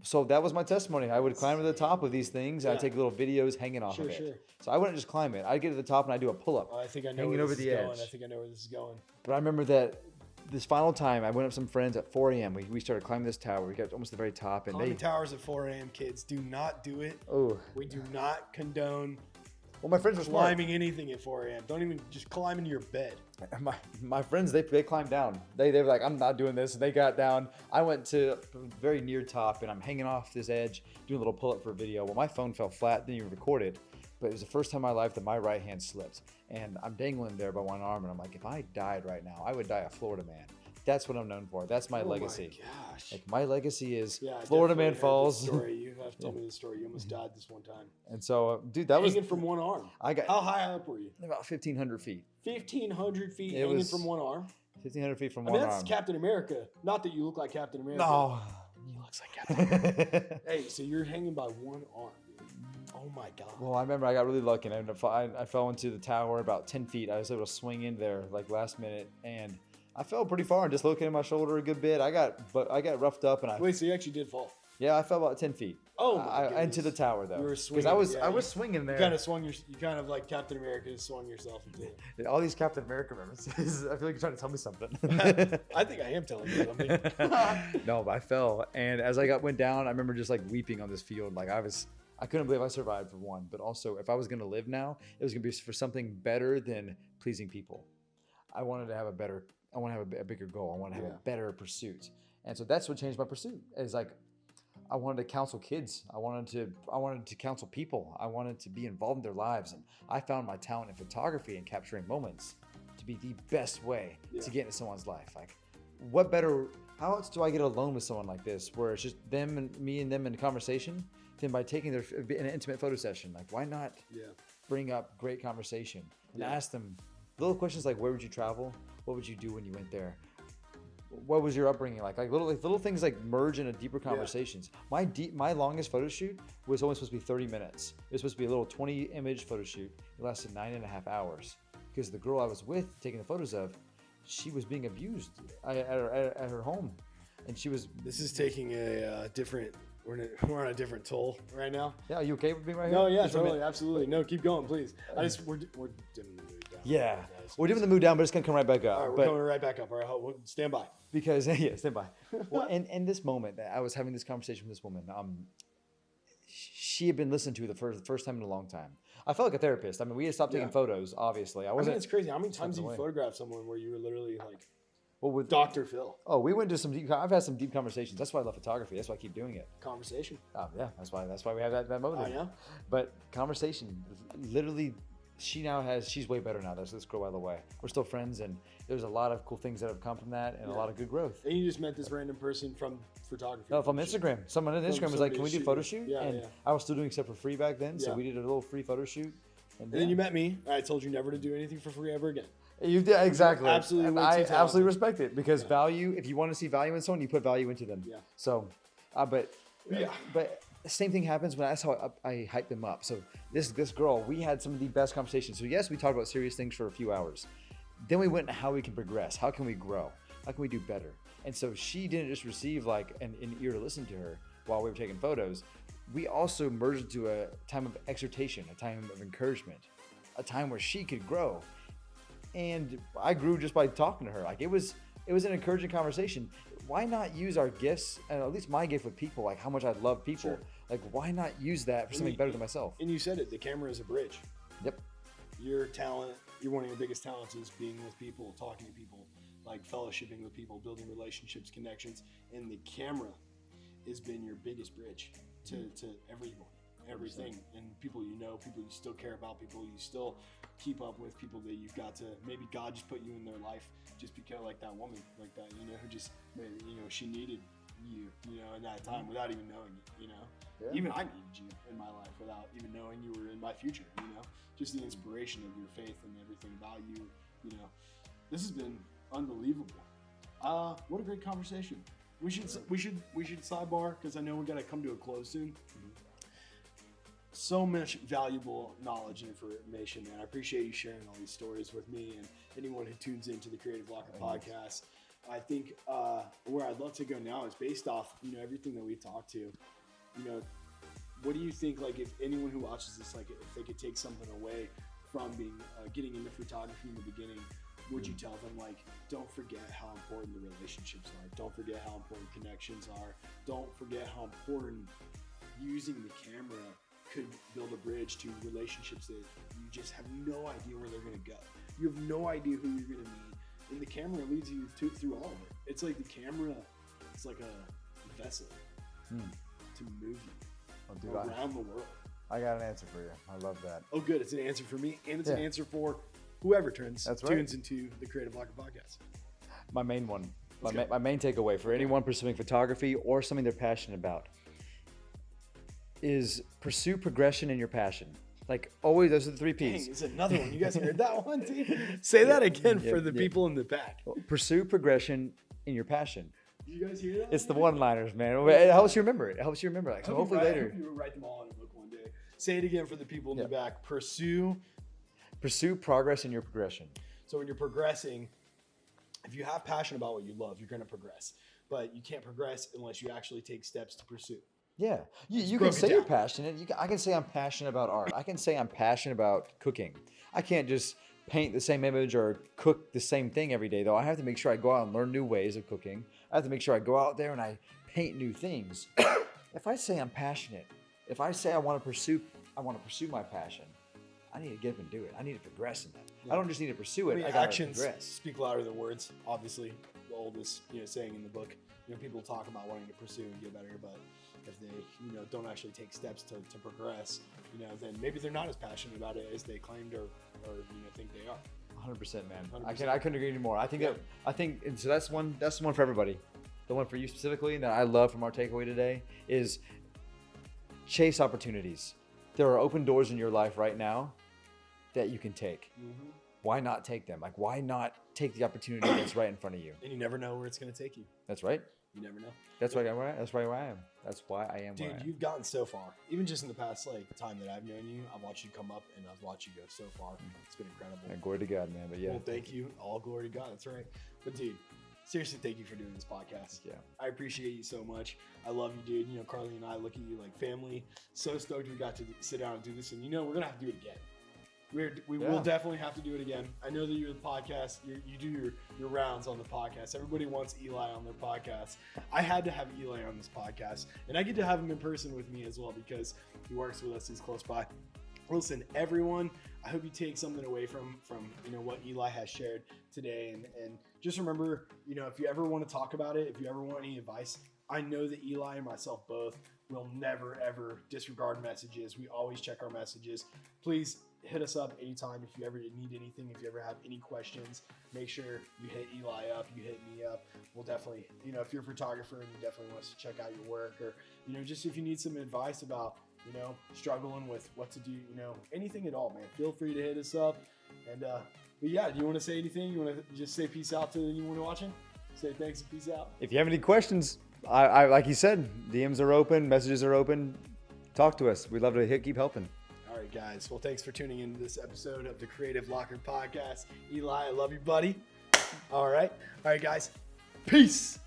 [SPEAKER 2] So that was my testimony. I would climb to the top of these things. I'd take little videos hanging off of it. Sure. So I wouldn't just climb it. I'd get to the top and I'd do a pull-up.
[SPEAKER 1] I think I know where this is going. I think I know where this is going.
[SPEAKER 2] But I remember that this final time, I went up with some friends at 4 a.m. We started climbing this tower. We got almost to the very top. And
[SPEAKER 1] climbing towers at 4 a.m., kids. Do not do it.
[SPEAKER 2] Oh.
[SPEAKER 1] We do not condone
[SPEAKER 2] Well, my friends were smart.
[SPEAKER 1] Climbing anything at 4 a.m. Don't even just climb into your bed.
[SPEAKER 2] My friends, they climbed down. They were like, I'm not doing this. And they got down. I went to very near top and I'm hanging off this edge, doing a little pull up for a video. Well, my phone fell flat, didn't even record it. But it was the first time in my life that my right hand slipped. And I'm dangling there by one arm. And I'm like, if I died right now, I would die a Florida man. That's what I'm known for. That's my
[SPEAKER 1] Oh
[SPEAKER 2] legacy.
[SPEAKER 1] my gosh.
[SPEAKER 2] Like my legacy is
[SPEAKER 1] Yeah, I
[SPEAKER 2] Florida
[SPEAKER 1] definitely
[SPEAKER 2] Man
[SPEAKER 1] heard
[SPEAKER 2] Falls.
[SPEAKER 1] this story. You have told me the story. You almost died this one time.
[SPEAKER 2] And so, dude, that was
[SPEAKER 1] Hanging from one arm.
[SPEAKER 2] I got
[SPEAKER 1] How high up were you?
[SPEAKER 2] about 1,500 feet.
[SPEAKER 1] 1,500 feet
[SPEAKER 2] It
[SPEAKER 1] hanging
[SPEAKER 2] was
[SPEAKER 1] from one arm.
[SPEAKER 2] 1,500 feet from
[SPEAKER 1] I mean,
[SPEAKER 2] one
[SPEAKER 1] that's
[SPEAKER 2] arm.
[SPEAKER 1] Captain America. Not that you look like Captain America.
[SPEAKER 2] No.
[SPEAKER 1] He looks like Captain America. Hey, so you're hanging by one arm, dude. Oh my God.
[SPEAKER 2] Well, I remember I got really lucky, and I fell into the tower about 10 feet. I was able to swing in there like last minute, and I fell pretty far and dislocated my shoulder a good bit. I got roughed up, and
[SPEAKER 1] Wait, so you actually did fall?
[SPEAKER 2] I fell about 10 feet.
[SPEAKER 1] Oh my goodness.
[SPEAKER 2] Into the tower though.
[SPEAKER 1] You were
[SPEAKER 2] Because
[SPEAKER 1] swinging.
[SPEAKER 2] I was swinging there.
[SPEAKER 1] You kind of like Captain America swung yourself into it.
[SPEAKER 2] All these Captain America references. I feel like you're trying to tell me something.
[SPEAKER 1] I think I am telling you something.
[SPEAKER 2] No, but I fell, and as I went down, I remember just like weeping on this field. Like I couldn't believe I survived, for one, but also if I was gonna live now, it was gonna be for something better than pleasing people. I wanted to have a bigger goal. I wanted to have a better pursuit, and so that's what changed my pursuit. Is like I wanted to counsel kids. I wanted to counsel people. I wanted to be involved in their lives, and I found my talent in photography and capturing moments to be the best way to get into someone's life. Like, what better? How else do I get alone with someone like this, where it's just them and me and them in a conversation, than by taking in an intimate photo session? Like, why not bring up great conversation and ask them little questions like, where would you travel? What would you do when you went there? What was your upbringing like? Like little things like merge into deeper conversations. My longest photo shoot was only supposed to be 30 minutes. It was supposed to be a little 20 image photo shoot. It lasted 9.5 hours because the girl I was with, taking the photos of, she was being abused at her home, and she was.
[SPEAKER 1] This is taking a different. We're on a different toll right now.
[SPEAKER 2] Yeah, are you okay with being right here?
[SPEAKER 1] No, yeah, totally, absolutely. No, keep going, please. We're dimming the mood down.
[SPEAKER 2] Yeah, we're dimming the mood down, but it's gonna come right back up.
[SPEAKER 1] All right, we're coming right back up. All right, stand by.
[SPEAKER 2] Because stand by. Well, in this moment that I was having this conversation with this woman, she had been listened to the first time in a long time. I felt like a therapist. I mean, we had stopped taking photos. Obviously, I wasn't.
[SPEAKER 1] It's crazy. How many times have you photographed someone where you were literally like,
[SPEAKER 2] well, with
[SPEAKER 1] Dr. Phil?
[SPEAKER 2] Oh, we went to some deep. I've had some deep conversations. That's why I love photography. That's why I keep doing it.
[SPEAKER 1] Conversation.
[SPEAKER 2] Yeah, that's why we have that moment.
[SPEAKER 1] I know.
[SPEAKER 2] But conversation, literally. She's way better now. That's this girl, by the way. We're still friends, and there's a lot of cool things that have come from that, and a lot of good growth.
[SPEAKER 1] And you just met this random person from photography?
[SPEAKER 2] No, from Instagram. Someone on Instagram was like, "Can we do a photo shoot?"
[SPEAKER 1] Yeah,
[SPEAKER 2] and I was still doing stuff for free back then, so we did a little free photo shoot.
[SPEAKER 1] And then you met me. I told you never to do anything for free ever again.
[SPEAKER 2] You did absolutely.
[SPEAKER 1] Absolutely,
[SPEAKER 2] and I absolutely respect it because value. If you want to see value in someone, you put value into them.
[SPEAKER 1] Yeah.
[SPEAKER 2] So, but the same thing happens when that's how I hype them up. So this girl, we had some of the best conversations. So yes, we talked about serious things for a few hours. Then we went into how we can progress. How can we grow? How can we do better? And so she didn't just receive like an ear to listen to her while we were taking photos. We also merged into a time of exhortation, a time of encouragement, a time where she could grow. And I grew just by talking to her. Like it was an encouraging conversation. Why not use our gifts, and at least my gift with people, like how much I love people.
[SPEAKER 1] Sure.
[SPEAKER 2] Like why not use that for something better than myself?
[SPEAKER 1] And you said it, the camera is a bridge.
[SPEAKER 2] Yep.
[SPEAKER 1] Your talent, one of your biggest talents is being with people, talking to people, like fellowshipping with people, building relationships, connections. And the camera has been your biggest bridge to everyone, everything. And people you know, people you still care about, people you still keep up with, people that you've got to, maybe God just put you in their life just because like that woman, like that, who just, she needed you, in that time without even knowing it, Yeah. Even I needed you in my life without even knowing you were in my future, Just the inspiration of your faith and everything about you, This has been unbelievable. What a great conversation. We should sidebar because I know we got to come to a close soon. So much valuable knowledge and information, man. I appreciate you sharing all these stories with me and anyone who tunes into the Creative Locker podcast. I think where I'd love to go now is based off, everything that we talked to. What do you think? Like, if anyone who watches this, like, if they could take something away from getting into photography in the beginning, would you tell them, like, don't forget how important the relationships are. Don't forget how important connections are. Don't forget how important using the camera could build a bridge to relationships that you just have no idea where they're going to go. You have no idea who you're going to meet, and the camera leads you through all of it. It's like the camera, it's like a vessel to move you around the world.
[SPEAKER 2] I got an answer for you. I love that.
[SPEAKER 1] Oh, good. It's an answer for me, and it's an answer for whoever tunes into the Creative Locker podcast.
[SPEAKER 2] My main one My main takeaway for anyone pursuing photography or something they're passionate about is pursue progression in your passion. Like always, those are the 3 P's.
[SPEAKER 1] Dang, it's another one. You guys heard that one, dude? Say that again for the people in the back.
[SPEAKER 2] Pursue progression in your passion.
[SPEAKER 1] Did you guys hear that?
[SPEAKER 2] It's the one-liners, man. It helps you remember it. It helps you remember. Like, so hopefully later.
[SPEAKER 1] I hope you write them all in a book one day. Say it again for the people in the back. Pursue
[SPEAKER 2] progress in your progression.
[SPEAKER 1] So when you're progressing, if you have passion about what you love, you're going to progress. But you can't progress unless you actually take steps to pursue.
[SPEAKER 2] Yeah, you can say you're passionate. I can say I'm passionate about art. I can say I'm passionate about cooking. I can't just paint the same image or cook the same thing every day, though. I have to make sure I go out and learn new ways of cooking. I have to make sure I go out there and I paint new things. If I say I'm passionate, if I say I want to pursue my passion, I need to get up and do it. I need to progress in that. Yeah. I don't just need to pursue it. I gotta
[SPEAKER 1] actions
[SPEAKER 2] progress.
[SPEAKER 1] Speak louder than words. Obviously, the oldest saying in the book. People talk about wanting to pursue and get better, but if they don't actually take steps to progress, then maybe they're not as passionate about it as they claimed or think they are.
[SPEAKER 2] 100%, man.
[SPEAKER 1] 100%.
[SPEAKER 2] I couldn't agree anymore. I think and so that's one for everybody. The one for you specifically that I love from our takeaway today is chase opportunities. There are open doors in your life right now that you can take. Mm-hmm. Why not take them? Like, why not take the opportunity that's right in front of you?
[SPEAKER 1] And you never know where it's going to take you.
[SPEAKER 2] That's right.
[SPEAKER 1] You never know.
[SPEAKER 2] That's why I am. That's why I am. That's why I am.
[SPEAKER 1] Dude, you've gotten so far. Even just in the past time that I've known you, I've watched you come up and I've watched you go so far. It's been incredible.
[SPEAKER 2] And glory to God, man. But yeah.
[SPEAKER 1] Well, thank you. All glory to God. That's right. But dude, seriously, thank you for doing this podcast.
[SPEAKER 2] Yeah.
[SPEAKER 1] I appreciate you so much. I love you, dude. Carly and I look at you like family. So stoked we got to sit down and do this. And we're gonna have to do it again. We will definitely have to do it again. I know that you're the podcast. You do your rounds on the podcast. Everybody wants Eli on their podcast. I had to have Eli on this podcast, and I get to have him in person with me as well because he works with us. He's close by. Listen, everyone, I hope you take something away from what Eli has shared today, and just remember, if you ever want to talk about it, if you ever want any advice, I know that Eli and myself both will never ever disregard messages. We always check our messages. Please hit us up anytime if you ever need anything. If you ever have any questions, make sure you hit Eli up, you hit me up. We'll definitely, if you're a photographer and you definitely want us to check out your work, or just if you need some advice about struggling with what to do, anything at all, man, feel free to hit us up. And but yeah, do you want to say anything? You want to just say peace out to anyone watching? Say thanks and peace out.
[SPEAKER 2] If you have any questions, I like you said, DMs are open, messages are open. Talk to us. We'd love to keep helping.
[SPEAKER 1] All right, guys. Well, thanks for tuning into this episode of the Creative Locker Podcast. Eli, I love you, buddy. All right, guys. Peace.